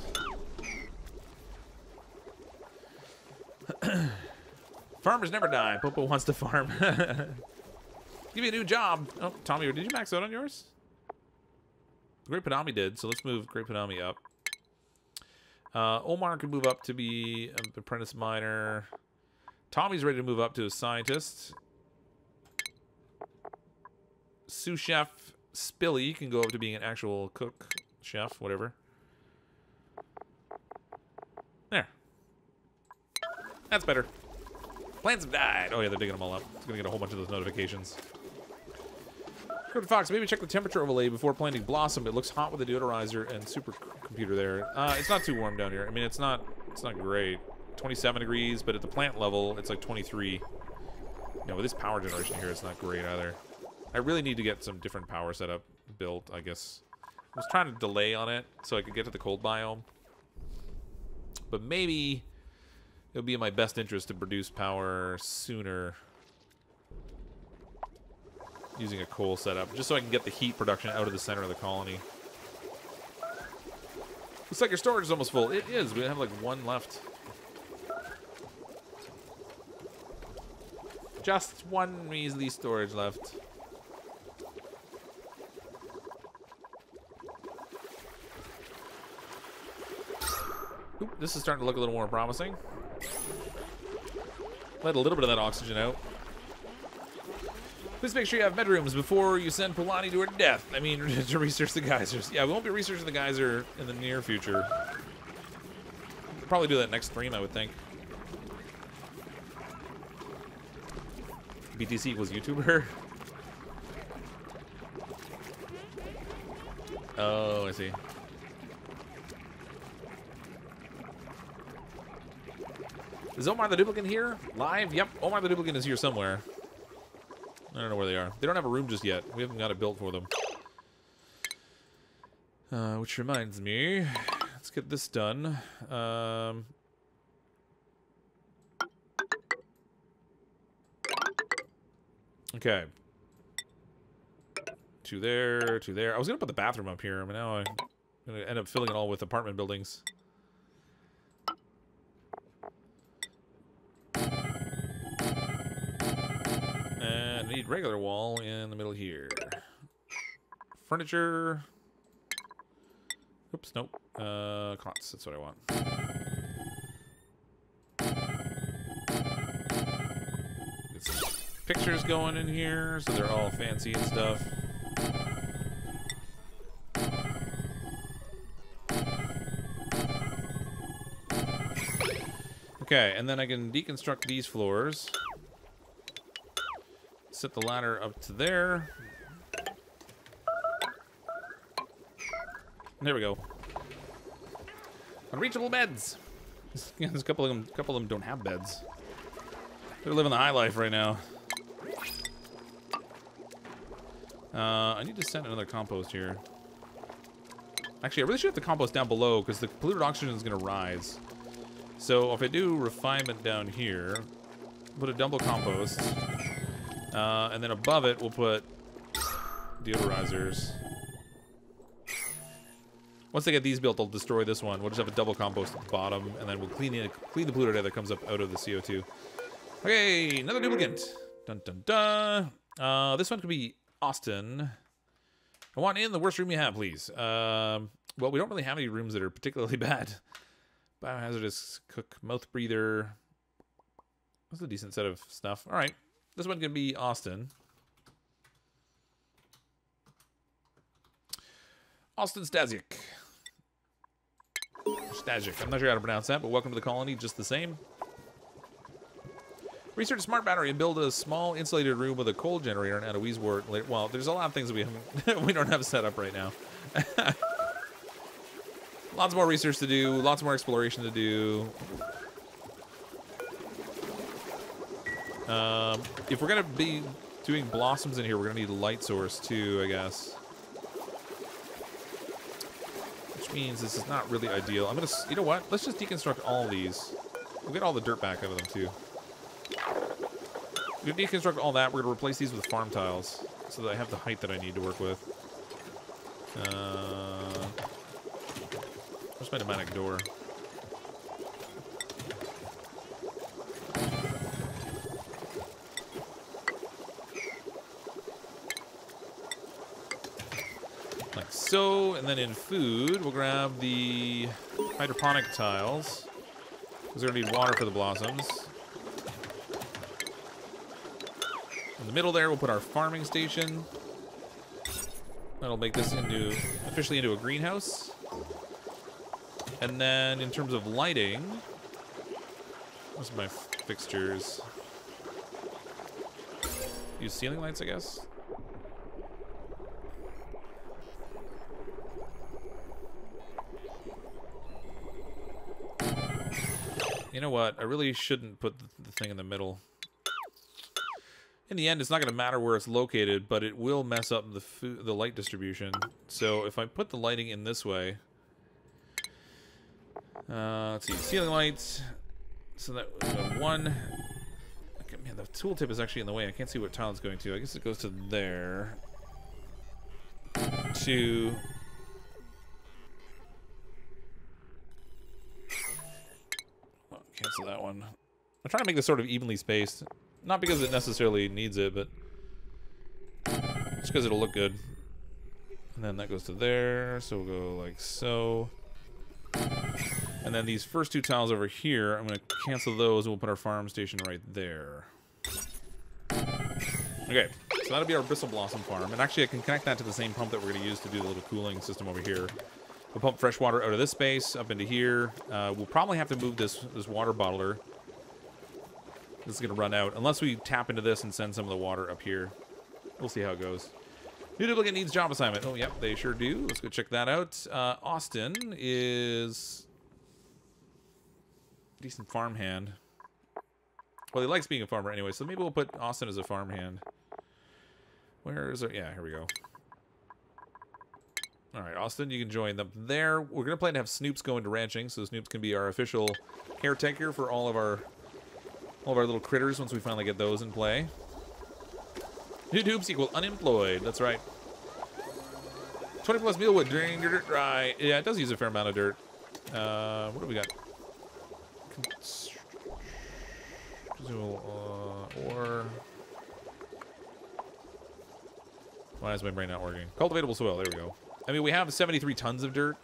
Farmers never die. Popo wants to farm. Give me a new job. Oh, Tommy, did you max out on yours? Great Padami did, so let's move Great Padami up. Omar can move up to be an apprentice miner. Tommy's ready to move up to a scientist. Sous chef Spilly can go up to being an actual cook, chef, whatever. There. That's better. Plants have died. Oh yeah, they're digging them all up. It's gonna get a whole bunch of those notifications. CrypticFox, maybe check the temperature overlay before planting Blossom. It looks hot with the deodorizer and supercomputer there. It's not too warm down here. I mean, it's not great. 27 degrees, but at the plant level, it's like 23. You know, with this power generation here, it's not great either. I really need to get some different power setup built, I guess. I was trying to delay on it so I could get to the cold biome. But maybe it would be in my best interest to produce power sooner using a coal setup, just so I can get the heat production out of the center of the colony. Looks like your storage is almost full. It is. We have like one left. Just one measly storage left. Oop, this is starting to look a little more promising. Let a little bit of that oxygen out. Please make sure you have bedrooms before you send Polani to her death. I mean, to research the geysers. Yeah, we won't be researching the geyser in the near future. We'll probably do that next stream, I would think. BTC equals YouTuber. Oh, I see. Is Omar the Duplicant here? Live? Yep, Omar the Duplicant is here somewhere. I don't know where they are. They don't have a room just yet. We haven't got it built for them. Which reminds me, let's get this done. Okay. Two there, two there. I was gonna put the bathroom up here, but now I'm gonna end up filling it all with apartment buildings. And I need regular wall in the middle here. Furniture. Oops, nope. Cots, that's what I want. Get some pictures going in here, so they're all fancy and stuff. Okay, and then I can deconstruct these floors. Set the ladder up to there. There we go. Unreachable beds. There's a couple of them don't have beds. They're living the high life right now. I need to send another compost here. Actually, I really should have the compost down below because the polluted oxygen is going to rise. So if I do refinement down here, put a dumbbell compost, and then above it we'll put deodorizers. Once they get these built, I'll destroy this one. We'll just have a double compost at the bottom, and then we'll clean the polluted air that comes up out of the CO2. Okay, another duplicant. Dun dun dun. This one could be Austin. I want in the worst room you have, please. Well, we don't really have any rooms that are particularly bad. Biohazardous, cook, mouth breather. That's a decent set of stuff. All right, this one can be Austin. Austin Stasic. Stasic. I'm not sure how to pronounce that, but welcome to the colony just the same. Research a smart battery and build a small insulated room with a coal generator and add a wheezewort later. Well, there's a lot of things that we don't have set up right now. Lots more research to do, lots more exploration to do. If we're gonna be doing blossoms in here, we're gonna need a light source too, I guess. Which means this is not really ideal. I'm gonna, you know what? Let's just deconstruct all of these. We'll get all the dirt back out of them too. We're gonna deconstruct all that. We're gonna replace these with farm tiles so that I have the height that I need to work with. Where's my pneumatic door? Like so, and then in food, we'll grab the hydroponic tiles, because we're gonna need water for the blossoms. In the middle there, we'll put our farming station. That'll make this officially into a greenhouse. And then in terms of lighting, Those are my fixtures. Use ceiling lights, I guess. You know what? I really shouldn't put the thing in the middle. In the end, it's not going to matter where it's located, but it will mess up the light distribution. So if I put the lighting in this way, let's see, ceiling lights. So that one. Okay, man, the tooltip is actually in the way. I can't see what tile it's going to. I guess it goes to there. 2. Cancel that one. I'm trying to make this sort of evenly spaced. Not because it necessarily needs it, but just because it'll look good. And then that goes to there, so we'll go like so. And then these first 2 tiles over here, I'm going to cancel those, and we'll put our farm station right there. Okay, so that'll be our Bristle Blossom farm. And actually, I can connect that to the same pump that we're going to use to do the little cooling system over here. We'll pump fresh water out of this space, up into here. We'll probably have to move this water bottler. This is going to run out, unless we tap into this and send some of the water up here. We'll see how it goes. New duplicate needs job assignment. Oh, yep, they sure do. Let's go check that out. Austin is decent farmhand. Well, he likes being a farmer anyway, so maybe we'll put Austin as a farmhand. Where is it? Yeah, here we go. All right, Austin, you can join them there. We're going to plan to have Snoops go into ranching, so Snoops can be our official caretaker for all of our little critters once we finally get those in play. New dupes equal unemployed. That's right. 20 plus mealwood, drain dirt dry. Yeah, it does use a fair amount of dirt. What do we got? Or why is my brain not working? Cultivatable soil. There we go. I mean, we have 73 tons of dirt,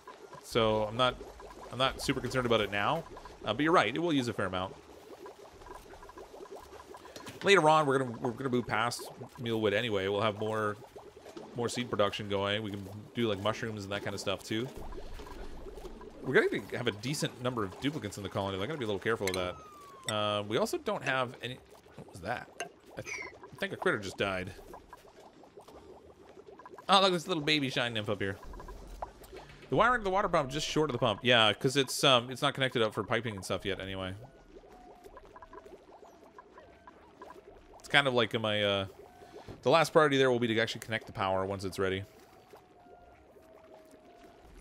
so I'm not super concerned about it now. But you're right, it will use a fair amount. Later on, we're gonna move past mealwood anyway. We'll have more seed production going. We can do like mushrooms and that kind of stuff too. We're going to have a decent number of duplicants in the colony. I'm gonna be a little careful of that. We also don't have any. What was that? I think a critter just died. Oh, look, this little baby shine nymph up here. The wiring of the water pump just short of the pump. Yeah, because it's not connected up for piping and stuff yet anyway. It's kind of like in my the last priority there will be to actually connect the power once it's ready.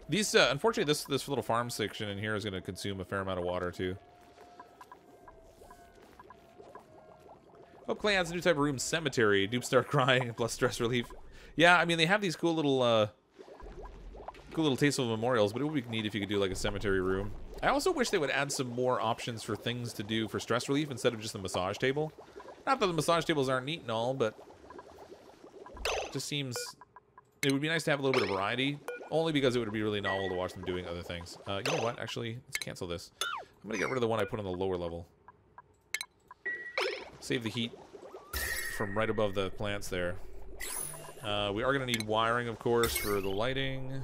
These unfortunately this little farm section in here is going to consume a fair amount of water too. Hope Clay adds a new type of room, cemetery. Dupes start crying plus stress relief. Yeah, I mean they have these cool little tasteful memorials, but it would be neat if you could do like a cemetery room. I also wish they would add some more options for things to do for stress relief instead of just the massage table. Not that the massage tables aren't neat and all, but it just seems it would be nice to have a little bit of variety. Only because it would be really novel to watch them doing other things. You know what? Actually, let's cancel this. I'm gonna get rid of the one I put on the lower level. Save the heat from right above the plants there. We are gonna need wiring, of course, for the lighting.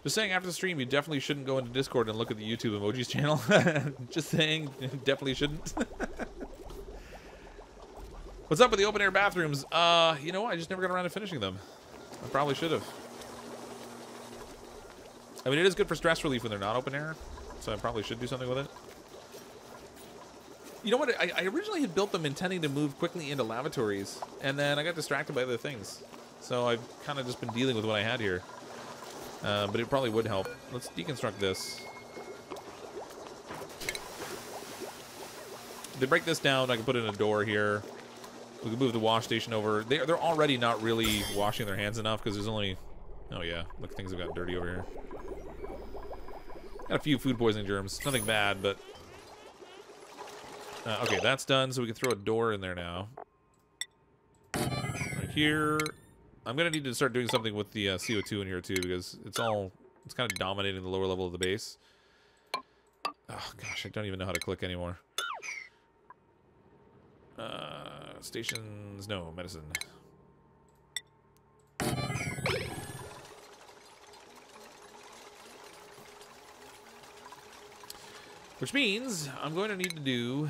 Just saying, after the stream, you definitely shouldn't go into Discord and look at the YouTube emojis channel. Just saying, definitely shouldn't. What's up with the open air bathrooms? You know what? I just never got around to finishing them. I probably should have. I mean, it is good for stress relief when they're not open air, so I probably should do something with it. You know what? I originally had built them intending to move quickly into lavatories, and then I got distracted by other things. So I've kind of just been dealing with what I had here. But it probably would help. Let's deconstruct this. If they break this down, I can put in a door here. We can move the wash station over. They're already not really washing their hands enough because there's only... Oh yeah, look, things have gotten dirty over here. Got a few food poisoning germs. Nothing bad, but... okay, that's done, so we can throw a door in there now. Right here. I'm going to need to start doing something with the CO2 in here, too, because it's kind of dominating the lower level of the base. Oh, gosh, I don't even know how to click anymore. Stations, no, medicine. Which means I'm going to need to do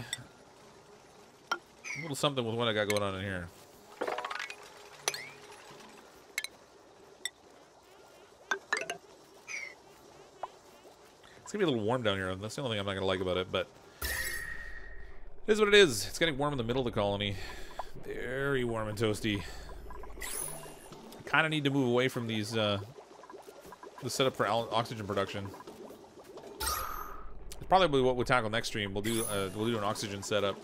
a little something with what I got going on in here. It's going to be a little warm down here. That's the only thing I'm not going to like about it, but it is what it is. It's getting warm in the middle of the colony. Very warm and toasty. I kind of need to move away from these, the setup for oxygen production. It's probably what we'll tackle next stream. We'll do an oxygen setup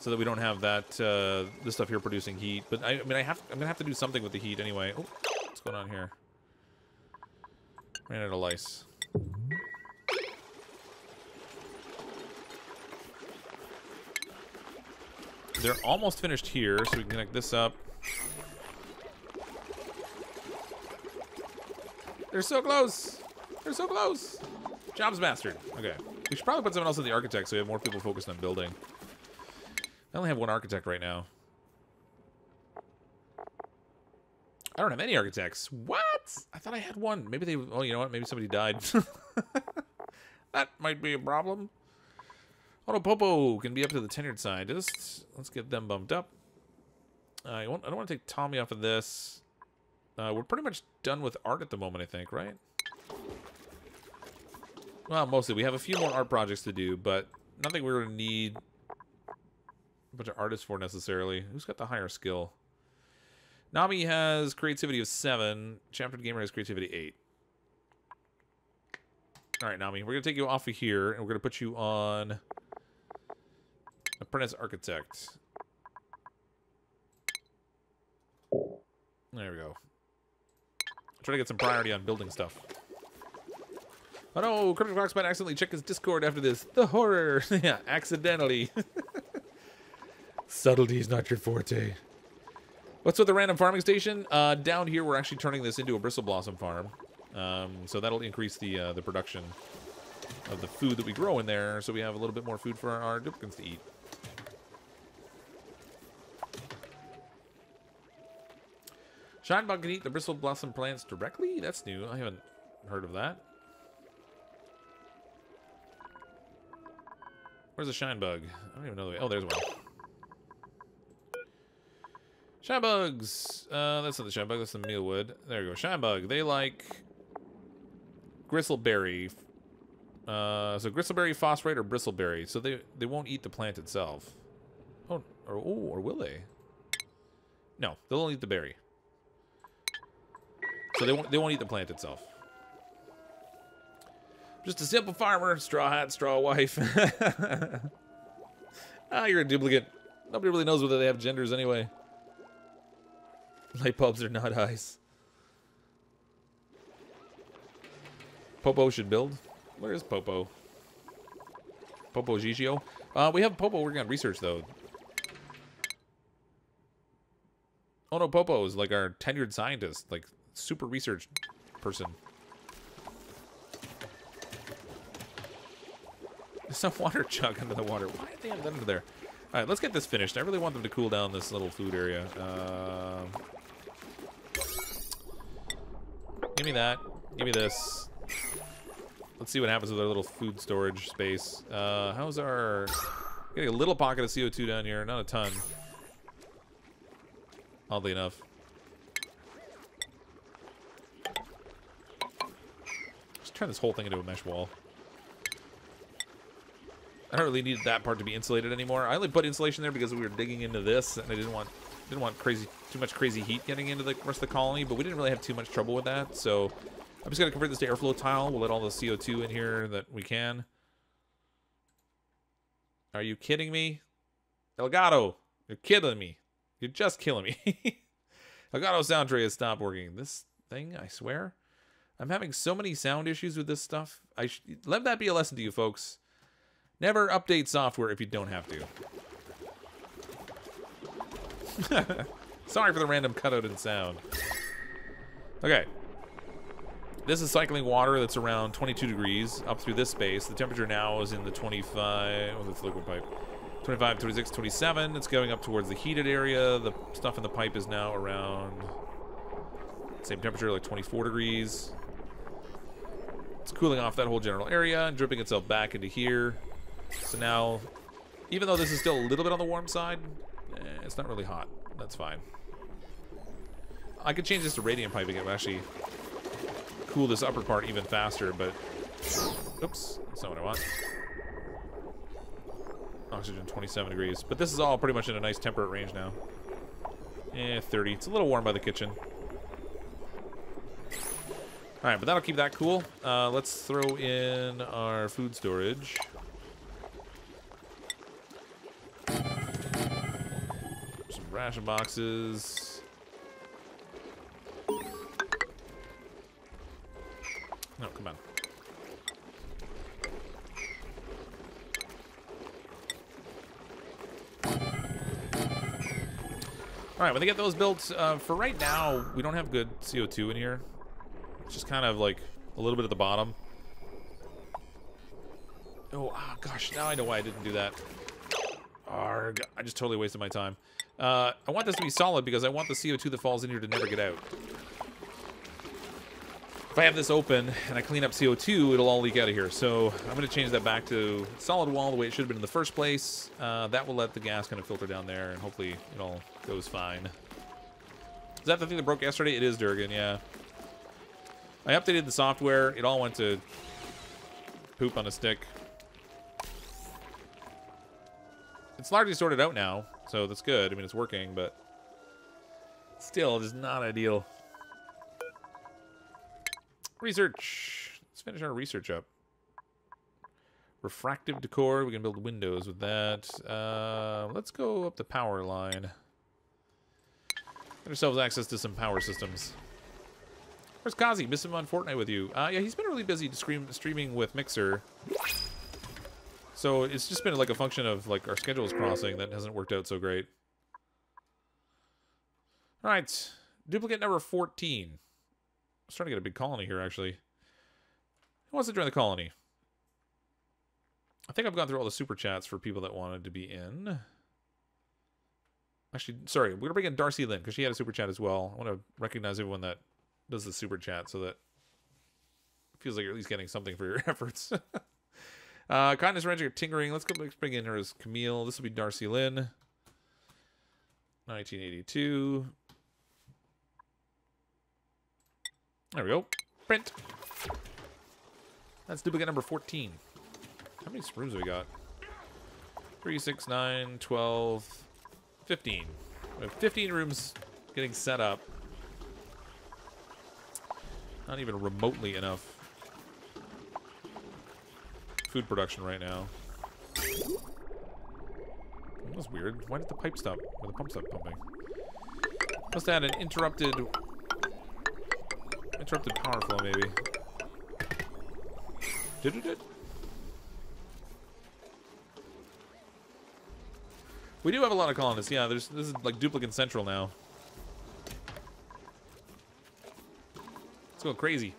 so that we don't have that, this stuff here producing heat. But I'm going to have to do something with the heat anyway. Oh, what's going on here? Ran out of lice. They're almost finished here, so we can connect this up. They're so close! They're so close! Job's mastered. Okay. We should probably put someone else in the architect so we have more people focused on building. I only have one architect right now. I don't have any architects. What? I thought I had one. Maybe they... Oh, you know what? Maybe somebody died. That might be a problem. Auto Popo can be up to the tenured side. Let's get them bumped up. I don't want to take Tommy off of this. We're pretty much done with art at the moment, I think, right? Well, mostly. We have a few more art projects to do, but nothing we're going to need a bunch of artists for necessarily. Who's got the higher skill? Nami has creativity of 7. Chapter Gamer has creativity 8. All right, Nami, we're going to take you off of here, and we're going to put you on Apprentice Architect. There we go. Try to get some priority on building stuff. Oh no, CrypticFox might accidentally check his Discord after this. The horror! Yeah, accidentally. Subtlety is not your forte. What's with the random farming station? Down here, we're actually turning this into a bristle blossom farm. So that'll increase the production of the food that we grow in there, so we have a little bit more food for our duplicants to eat. Shinebug can eat the bristle blossom plants directly? That's new. I haven't heard of that. Where's the Shinebug? I don't even know the way. Oh, there's one. Shinebugs! That's not the Shinebug, that's the mealwood. There you go. Shinebug. They like gristleberry. So gristleberry, phosphorite, or bristleberry. So they won't eat the plant itself. Oh, or will they? No, they'll only eat the berry. So they won't eat the plant itself. Just a simple farmer, straw hat, straw wife. Ah, you're a duplicate. Nobody really knows whether they have genders anyway. Light bulbs are not eyes. Popo should build. Where is Popo? Popo Gigio? We have Popo working on research though. Oh no, Popo is like our tenured scientist, like super research person. There's some water chug under the water. Why did they have that under there? All right, let's get this finished. I really want them to cool down this little food area. Give me that. Give me this. Let's see what happens with our little food storage space. How's our... Getting a little pocket of CO2 down here. Not a ton. Oddly enough. Let's turn this whole thing into a mesh wall. I don't really need that part to be insulated anymore. I only put insulation there because we were digging into this, and I didn't want too much crazy heat getting into the rest of the colony. But we didn't really have too much trouble with that, so I'm just gonna convert this to airflow tile. We'll let all the CO2 in here that we can. Are you kidding me, Elgato? You're killing me. You're just killing me. Elgato sound tray has stopped working. This thing, I swear, I'm having so many sound issues with this stuff. Let that be a lesson to you folks. Never update software if you don't have to. Sorry for the random cutout in sound. Okay. This is cycling water that's around 22 degrees up through this space. The temperature now is in the 25... Oh, that's liquid pipe. 25, 26, 27. It's going up towards the heated area. The stuff in the pipe is now around... Same temperature, like 24 degrees. It's cooling off that whole general area and dripping itself back into here. So now, even though this is still a little bit on the warm side, it's not really hot. That's fine. I could change this to radiant piping. It would actually cool this upper part even faster, but... Oops, that's not what I want. Oxygen 27 degrees. But this is all pretty much in a nice temperate range now. 30. It's a little warm by the kitchen. Alright, but that'll keep that cool. Let's throw in our food storage. Some ration boxes. No, come on. Alright, when they get those built, for right now, we don't have good CO2 in here. It's just kind of like a little bit at the bottom. Oh, gosh, now I know why I didn't do that. Arrgh, I just totally wasted my time. I want this to be solid because I want the CO2 that falls in here to never get out. If I have this open and I clean up CO2, it'll all leak out of here. So I'm going to change that back to solid wall the way it should have been in the first place. That will let the gas kind of filter down there, and hopefully it all goes fine. Is that the thing that broke yesterday? It is, Durgan, yeah. I updated the software. It all went to poop on a stick. It's largely sorted out now, so that's good. I mean, it's working, but still, it is not ideal. Research. Let's finish our research up. Refractive decor. We can build windows with that. Let's go up the power line. Get ourselves access to some power systems. Where's Kazi? Miss him on Fortnite with you. Yeah, he's been really busy streaming with Mixer. So it's just been like a function of like our schedules crossing that hasn't worked out so great. All right, duplicate number 14. I was trying to get a big colony here, actually. Who wants to join the colony? I think I've gone through all the super chats for people that wanted to be in. Actually, sorry, we're going to bring in Darcy Lynn because she had a super chat as well. I want to recognize everyone that does the super chat so that it feels like you're at least getting something for your efforts. Kindness Ranger Tinkering. Let's bring in her as Camille. This will be Darcy Lynn. 1982. There we go. Print. That's duplicate number 14. How many rooms have we got? 3, 6, 9, 12, 15. We have 15 rooms getting set up. Not even remotely enough food production right now. That was weird. Why did the pipe stop? Or the pump stop pumping? Must have had an interrupted power flow, maybe. Did it? We do have a lot of colonists. Yeah, this is like Duplicant Central now. Let's go crazy.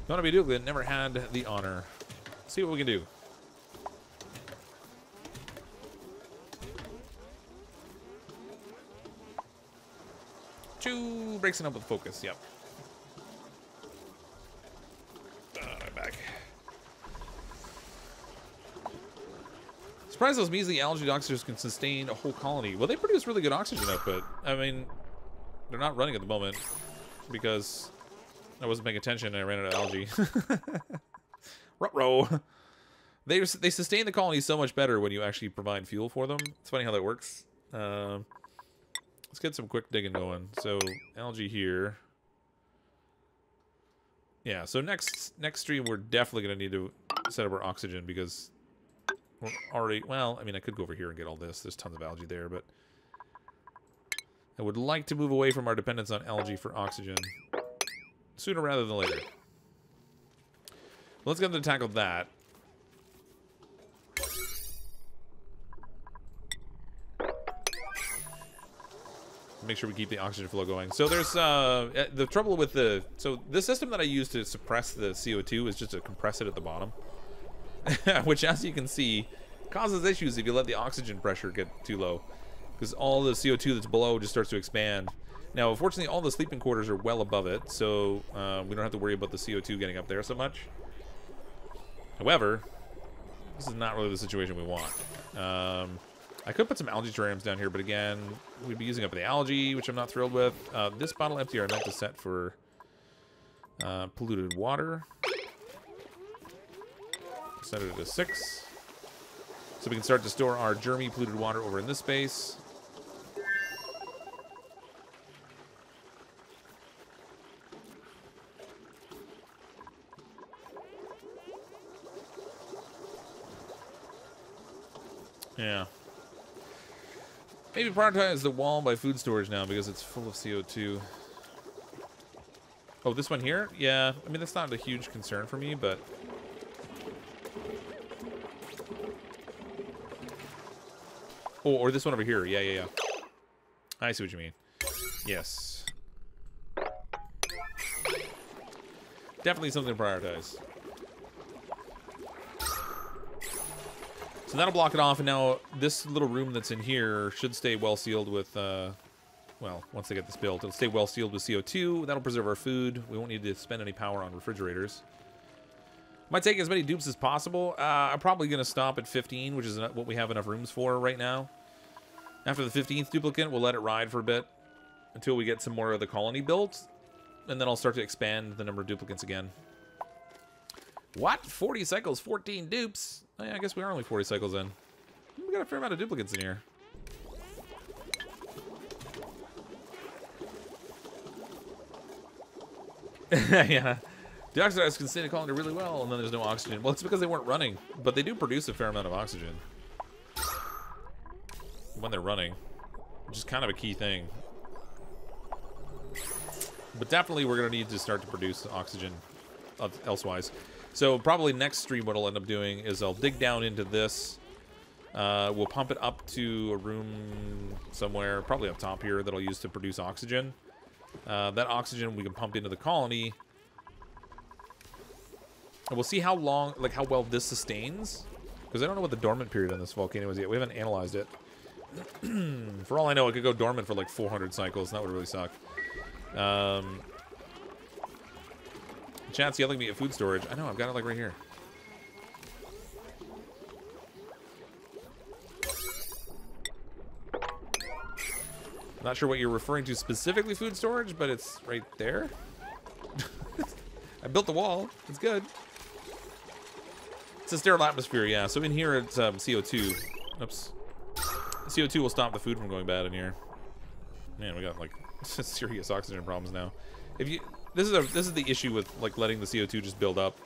Don't want to be Duplicant. Never had the honor. Let's see what we can do. Two breaks it up with focus. Yep. I'm back. Surprised those measly algae oxygers can sustain a whole colony. Well, they produce really good oxygen output. I mean, they're not running at the moment because I wasn't paying attention and I ran out of algae. Ruh-roh. They sustain the colony so much better when you actually provide fuel for them. It's funny how that works. Let's get some quick digging going. So algae here. Yeah. So next stream we're definitely gonna need to set up our oxygen because we're already. Well, I mean, I could go over here and get all this. There's tons of algae there, but I would like to move away from our dependence on algae for oxygen sooner rather than later. Let's get them to tackle that. Make sure we keep the oxygen flow going. So there's the trouble with the system that I use to suppress the CO2 is just to compress it at the bottom, which, as you can see, causes issues if you let the oxygen pressure get too low, because all the CO2 that's below just starts to expand. Now, unfortunately, all the sleeping quarters are well above it, so we don't have to worry about the CO2 getting up there so much. However, this is not really the situation we want. I could put some algae terrariums down here, but again, we'd be using up the algae, which I'm not thrilled with. This bottle emptier I meant to set for polluted water. Set it at 6. So we can start to store our germy polluted water over in this space. Yeah. Maybe prioritize the wall by food storage now because it's full of CO2. Oh, this one here? Yeah, I mean, that's not a huge concern for me, but... Oh, or this one over here. Yeah. I see what you mean. Yes. Definitely something to prioritize. So that'll block it off, and now this little room that's in here should stay well sealed with, well, once they get this built, it'll stay well sealed with CO2. That'll preserve our food. We won't need to spend any power on refrigerators. Might take as many dupes as possible. I'm probably going to stop at 15, which is what we have enough rooms for right now. After the 15th duplicant, we'll let it ride for a bit until we get some more of the colony built, and then I'll start to expand the number of duplicants again. What? 40 cycles, 14 dupes? Oh, yeah, I guess we are only 40 cycles in. We got a fair amount of duplicants in here. Yeah. The oxidize can stay in a colony really well, and then there's no oxygen. Well, it's because they weren't running, but they do produce a fair amount of oxygen when they're running, which is kind of a key thing. But definitely we're going to need to start to produce oxygen elsewise. So probably next stream what I'll end up doing is I'll dig down into this. We'll pump it up to a room somewhere, probably up top here, that I'll use to produce oxygen. That oxygen we can pump into the colony. And we'll see how long, like how well this sustains. Because I don't know what the dormant period on this volcano is yet. We haven't analyzed it. For all I know, it could go dormant for like 400 cycles. That would really suck. Chat's yelling at me at food storage. I know, I've got it like right here. I'm not sure what you're referring to specifically, food storage, but it's right there. I built the wall. It's good. It's a sterile atmosphere, yeah. So in here it's CO2. Oops. CO2 will stop the food from going bad in here. Man, we got like serious oxygen problems now. If you this is the issue with like letting the CO2 just build up.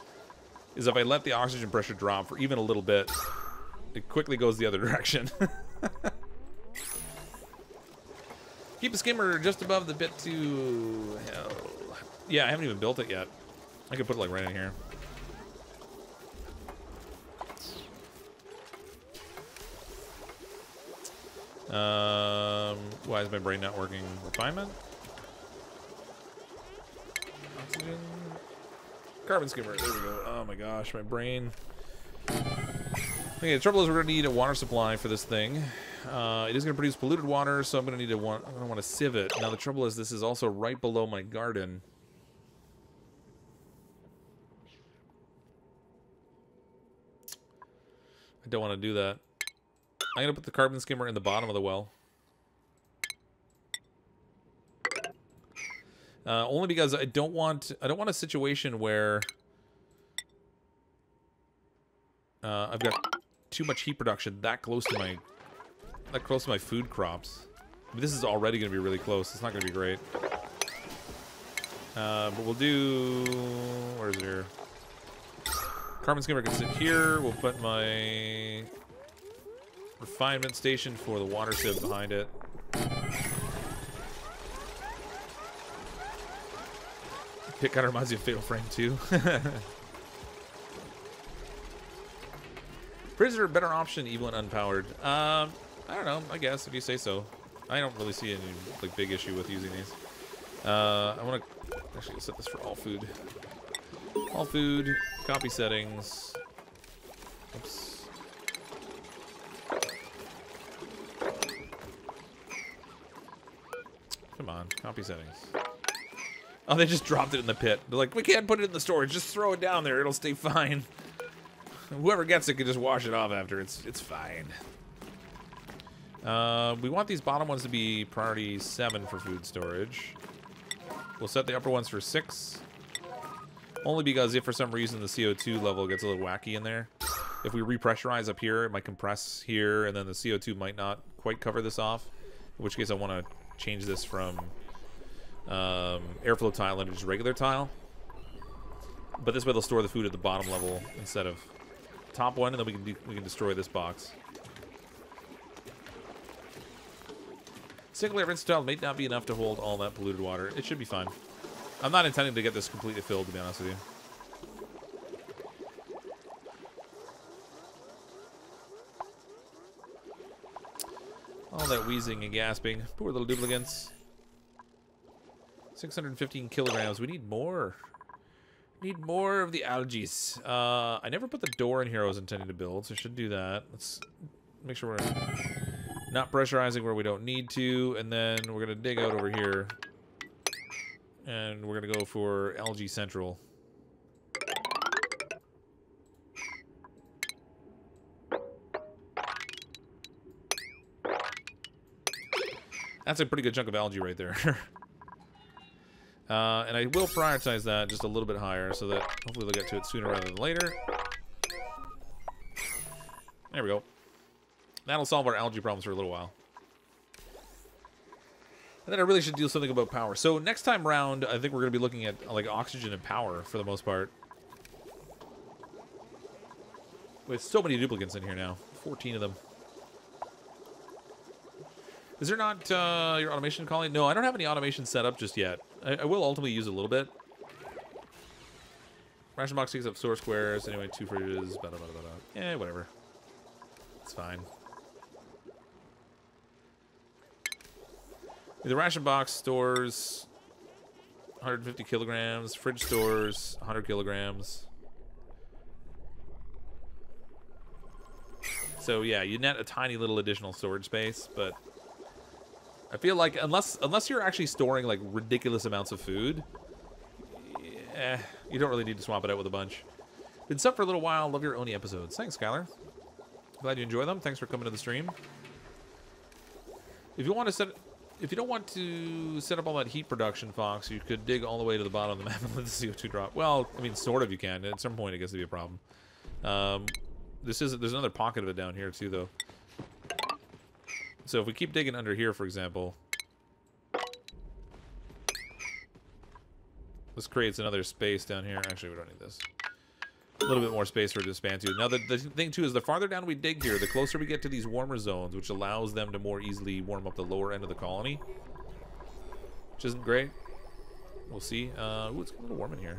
Is if I let the oxygen pressure drop for even a little bit, it quickly goes the other direction. Keep a skimmer just above the bit to hell. Yeah, I haven't even built it yet. I could put it like right in here. Why is my brain not working? Refinement? Oxygen? Carbon skimmer. There we go. Oh my gosh, my brain. Okay, the trouble is we're going to need a water supply for this thing. It is going to produce polluted water, so I'm going to need to I don't want to sieve it. Now the trouble is this is also right below my garden. I don't want to do that. I'm going to put the carbon skimmer in the bottom of the well. Only because I don't want a situation where I've got too much heat production that close to my food crops. I mean, this is already going to be really close. It's not going to be great. But we'll do... Where is it here? Carbon skimmer can sit here. We'll put my refinement station for the water sieve behind it. It kind of reminds me of Fatal Frame 2. Prisoner, better option, evil and unpowered. I don't know, I guess, if you say so. I don't really see any like big issue with using these. I want to actually set this for all food. All food, copy settings. Oops. Come on. Copy settings. Oh, they just dropped it in the pit. They're like, we can't put it in the storage. Just throw it down there. It'll stay fine. Whoever gets it can just wash it off after. It's fine. We want these bottom ones to be priority 7 for food storage. We'll set the upper ones for 6. Only because if for some reason the CO2 level gets a little wacky in there. If we repressurize up here, it might compress here, and then the CO2 might not quite cover this off. In which case I want to change this from airflow tile into just regular tile. But this way they'll store the food at the bottom level instead of top one, and then we can destroy this box. Single layer rinse tile may not be enough to hold all that polluted water. It should be fine. I'm not intending to get this completely filled, to be honest with you. All that wheezing and gasping. Poor little duplicants. 615 kilograms. We need more. Need more of the algae. I never put the door in here I was intending to build, so I should do that. Let's make sure we're not pressurizing where we don't need to, and then we're going to dig out over here. And we're going to go for algae central. That's a pretty good chunk of algae right there. And I will prioritize that just a little bit higher so that hopefully they'll get to it sooner rather than later. There we go. That'll solve our algae problems for a little while. And then I really should do something about power. So next time round, I think we're going to be looking at like oxygen and power for the most part. With so many duplicants in here now. 14 of them. Is there not your automation calling? No, I don't have any automation set up just yet. I will ultimately use a little bit. Ration box takes up source squares. Anyway, 2 fridges. Blah, blah, blah, blah. Eh, whatever. It's fine. The ration box stores 150 kilograms. Fridge stores 100 kilograms. So yeah, you net a tiny little additional storage space, but I feel like unless you're actually storing like ridiculous amounts of food, you don't really need to swap it out with a bunch. Been sub for a little while. Love your Oni episodes. Thanks, Skylar. Glad you enjoy them. Thanks for coming to the stream. If you don't want to set up all that heat production, Fox, you could dig all the way to the bottom of the map and let the CO2 drop. Well, I mean, sort of you can. At some point, it gets to be a problem. There's another pocket of it down here too, though. So if we keep digging under here, for example, this creates another space down here. Actually, we don't need this. A little bit more space for it to expand to. Now, the thing, too, is the farther down we dig here, the closer we get to these warmer zones, which allows them to more easily warm up the lower end of the colony. Which isn't great. We'll see. Ooh, it's a little warm in here.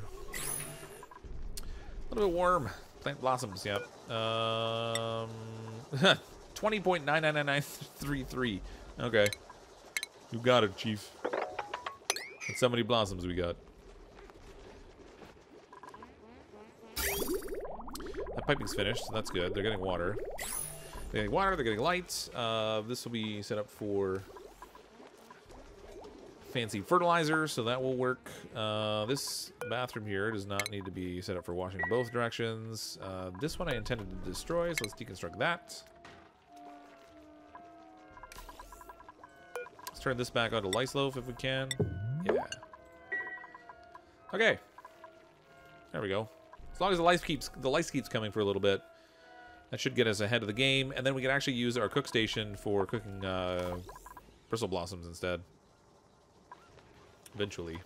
A little bit warm. Plant blossoms, yep. 20.99933. Okay. You got it, Chief. That's how many blossoms we got. That piping's finished, so that's good. They're getting water. They're getting water, they're getting lights. This will be set up for fancy fertilizer, so that will work. This bathroom here does not need to be set up for washing in both directions. This one I intended to destroy, so let's deconstruct that. Let's turn this back onto lice loaf if we can. Yeah. Okay. There we go. As long as the lice keeps coming for a little bit, that should get us ahead of the game, and then we can actually use our cook station for cooking bristle blossoms instead. Eventually.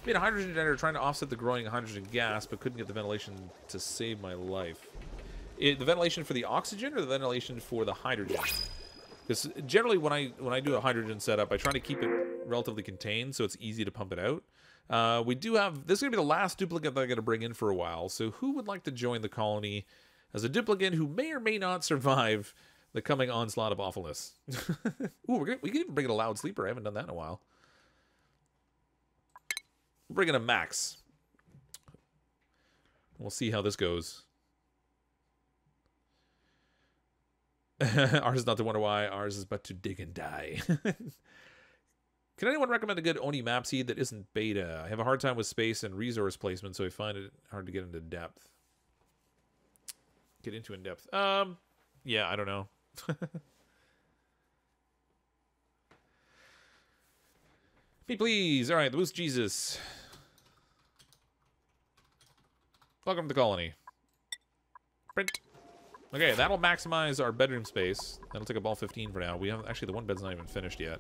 Made a hydrogen generator trying to offset the growing hydrogen gas, but couldn't get the ventilation to save my life. The ventilation for the oxygen or the ventilation for the hydrogen? Because generally when I do a hydrogen setup, I try to keep it relatively contained so it's easy to pump it out. We do have... This is going to be the last duplicate that I'm going to bring in for a while. So who would like to join the colony as a duplicant who may or may not survive the coming onslaught of awfulness? Ooh, we can even bring in a loud sleeper. I haven't done that in a while. We'll bring in a Max. We'll see how this goes. Ours is not to wonder why. Ours is but to dig and die. Can anyone recommend a good Oni map seed that isn't beta? I have a hard time with space and resource placement, so I find it hard to get into depth. Get into in depth. Yeah, I don't know. Me, please. All right, the Boost Jesus. Welcome to the colony. Print. Okay, that'll maximize our bedroom space. That'll take up all 15 for now. We haven't actually, the one bed's not even finished yet.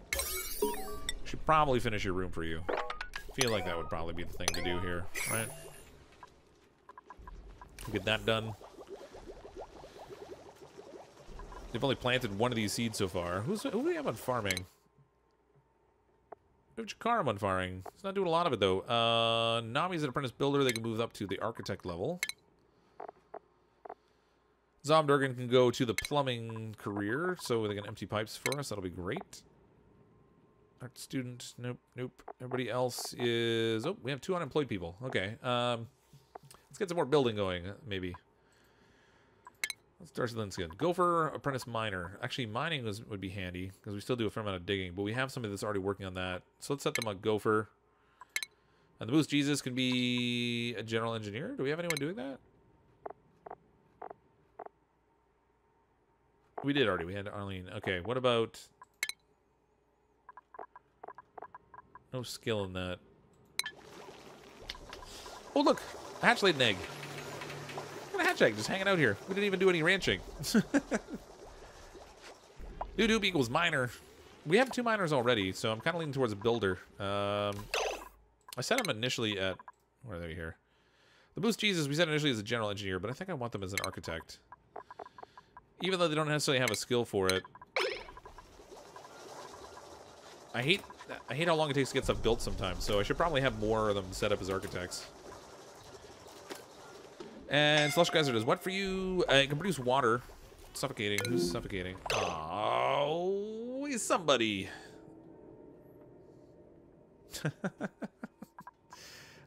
Should probably finish your room for you. Feel like that would probably be the thing to do here, right? Get that done. They've only planted one of these seeds so far. Who do we have on farming? We have Chikarum on farming. He's not doing a lot of it, though. Nami's an apprentice builder. They can move up to the architect level. Zomdurgan can go to the plumbing career, so they can empty pipes for us. That'll be great. Art student. Nope, nope. Everybody else is... Oh, we have 2 unemployed people. Okay. Let's get some more building going, maybe. Let's start with Linskin. Gopher, apprentice miner. Actually, mining would be handy, because we still do a fair amount of digging, but we have somebody that's already working on that. So let's set them up. Gopher. And the Boost Jesus can be a general engineer. Do we have anyone doing that? We did already. We had Arlene. Okay, what about... No skill in that. Oh, look! A hatch laid an egg. Look at a hatch egg just hanging out here. We didn't even do any ranching. Doop equals miner. We have 2 miners already, so I'm kind of leaning towards a builder. I set them initially at... Where are they here? The Boost Jesus, we set initially as a general engineer, but I think I want them as an architect. Even though they don't necessarily have a skill for it. I hate how long it takes to get stuff built sometimes, so I should probably have more of them set up as architects. And Slush Geyser does what for you? It can produce water. Suffocating. Who's suffocating? Oh, he's somebody.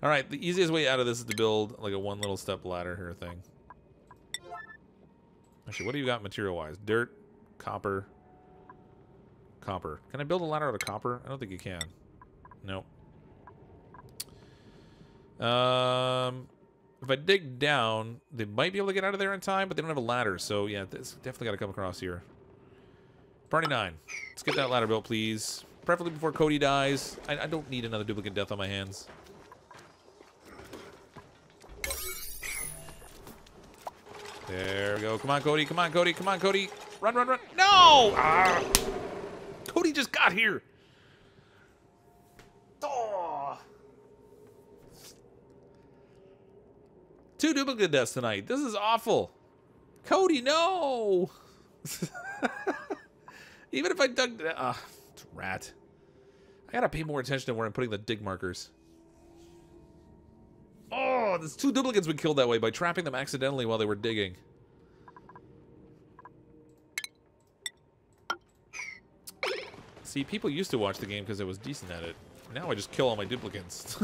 Alright, the easiest way out of this is to build like a one little step ladder here thing. Actually, what do you got material-wise? Dirt, copper, copper. Can I build a ladder out of copper? I don't think you can. Nope. If I dig down, they might be able to get out of there in time, but they don't have a ladder. So, yeah, this definitely got to come across here. Party 9. Let's get that ladder built, please. Preferably before Cody dies. I don't need another duplicate death on my hands. There we go. Come on, Cody. Come on, Cody. Come on, Cody. Run, run, run. No! Ah! Cody just got here. Oh. 2 duplicate deaths tonight. This is awful. Cody, no! Even if I dug... rat. I gotta pay more attention to where I'm putting the dig markers. Oh, there's 2 duplicates we killed that way by trapping them accidentally while they were digging. See, people used to watch the game because I was decent at it. Now I just kill all my duplicates.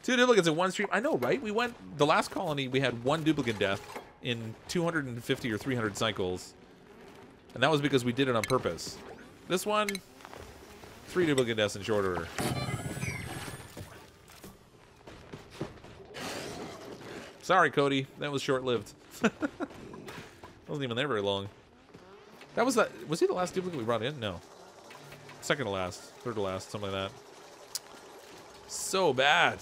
2 duplicates in one stream. I know, right? We went... The last colony, we had 1 duplicate death in 250 or 300 cycles. And that was because we did it on purpose. This one, 3 duplicate deaths in short order. Sorry, Cody. That was short-lived. Wasn't even there very long. That was that. Was he the last duplicate we brought in? No. Second to last. Third to last. Something like that. So bad.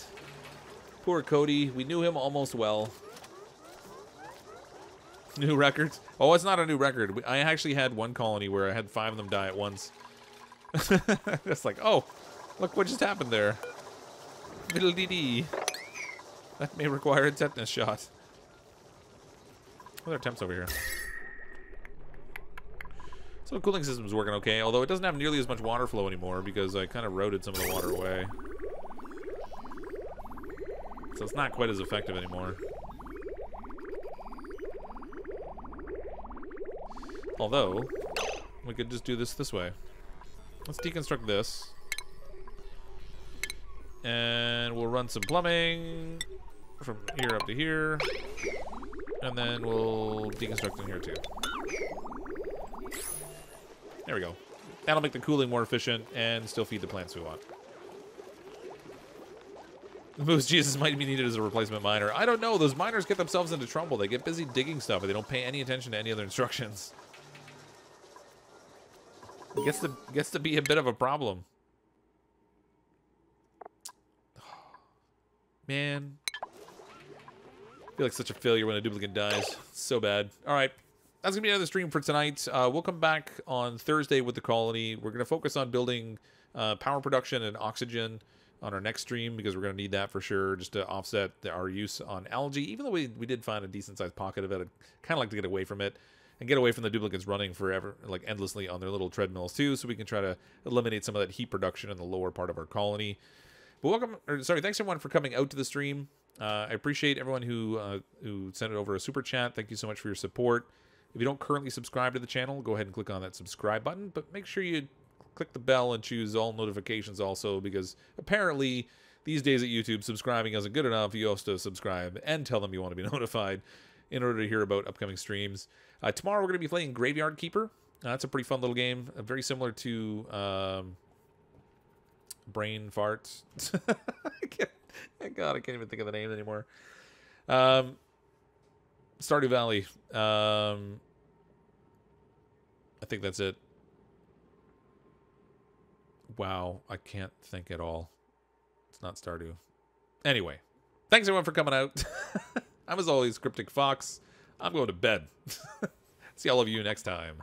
Poor Cody. We knew him almost well. New records? Oh, it's not a new record. I actually had one colony where I had 5 of them die at once. It's like, oh, look what just happened there. Little DD. That may require a tetanus shot. What are our temps over here? So the cooling system's working okay, although it doesn't have nearly as much water flow anymore because I kind of routed some of the water away. So it's not quite as effective anymore. Although, we could just do this way. Let's deconstruct this. And we'll run some plumbing from here up to here. And then we'll deconstruct in here too. There we go. That'll make the cooling more efficient and still feed the plants we want. Moose Jesus might be needed as a replacement miner. I don't know. Those miners get themselves into trouble. They get busy digging stuff and they don't pay any attention to any other instructions. It gets to be a bit of a problem. Man. I feel like such a failure when a duplicant dies. So bad. All right. That's going to be another stream for tonight. We'll come back on Thursday with the colony. We're going to focus on building power production and oxygen on our next stream because we're going to need that for sure just to offset our use on algae. Even though we did find a decent-sized pocket of it, I'd kind of like to get away from it and get away from the duplicants running forever, like endlessly on their little treadmills too, so we can try to eliminate some of that heat production in the lower part of our colony. But thanks everyone for coming out to the stream. I appreciate everyone who sent it over a super chat. Thank you so much for your support. If you don't currently subscribe to the channel, go ahead and click on that subscribe button, but make sure you click the bell and choose all notifications also, because apparently these days at YouTube, subscribing isn't good enough. You have to subscribe and tell them you want to be notified in order to hear about upcoming streams. Tomorrow we're going to be playing Graveyard Keeper. That's a pretty fun little game, very similar to Brain Farts. God, I can't even think of the name anymore. Stardew Valley. I think that's it. Wow, I can't think at all. It's not Stardew. Anyway, thanks everyone for coming out. I'm as always CrypticFox. I'm going to bed. See all of you next time.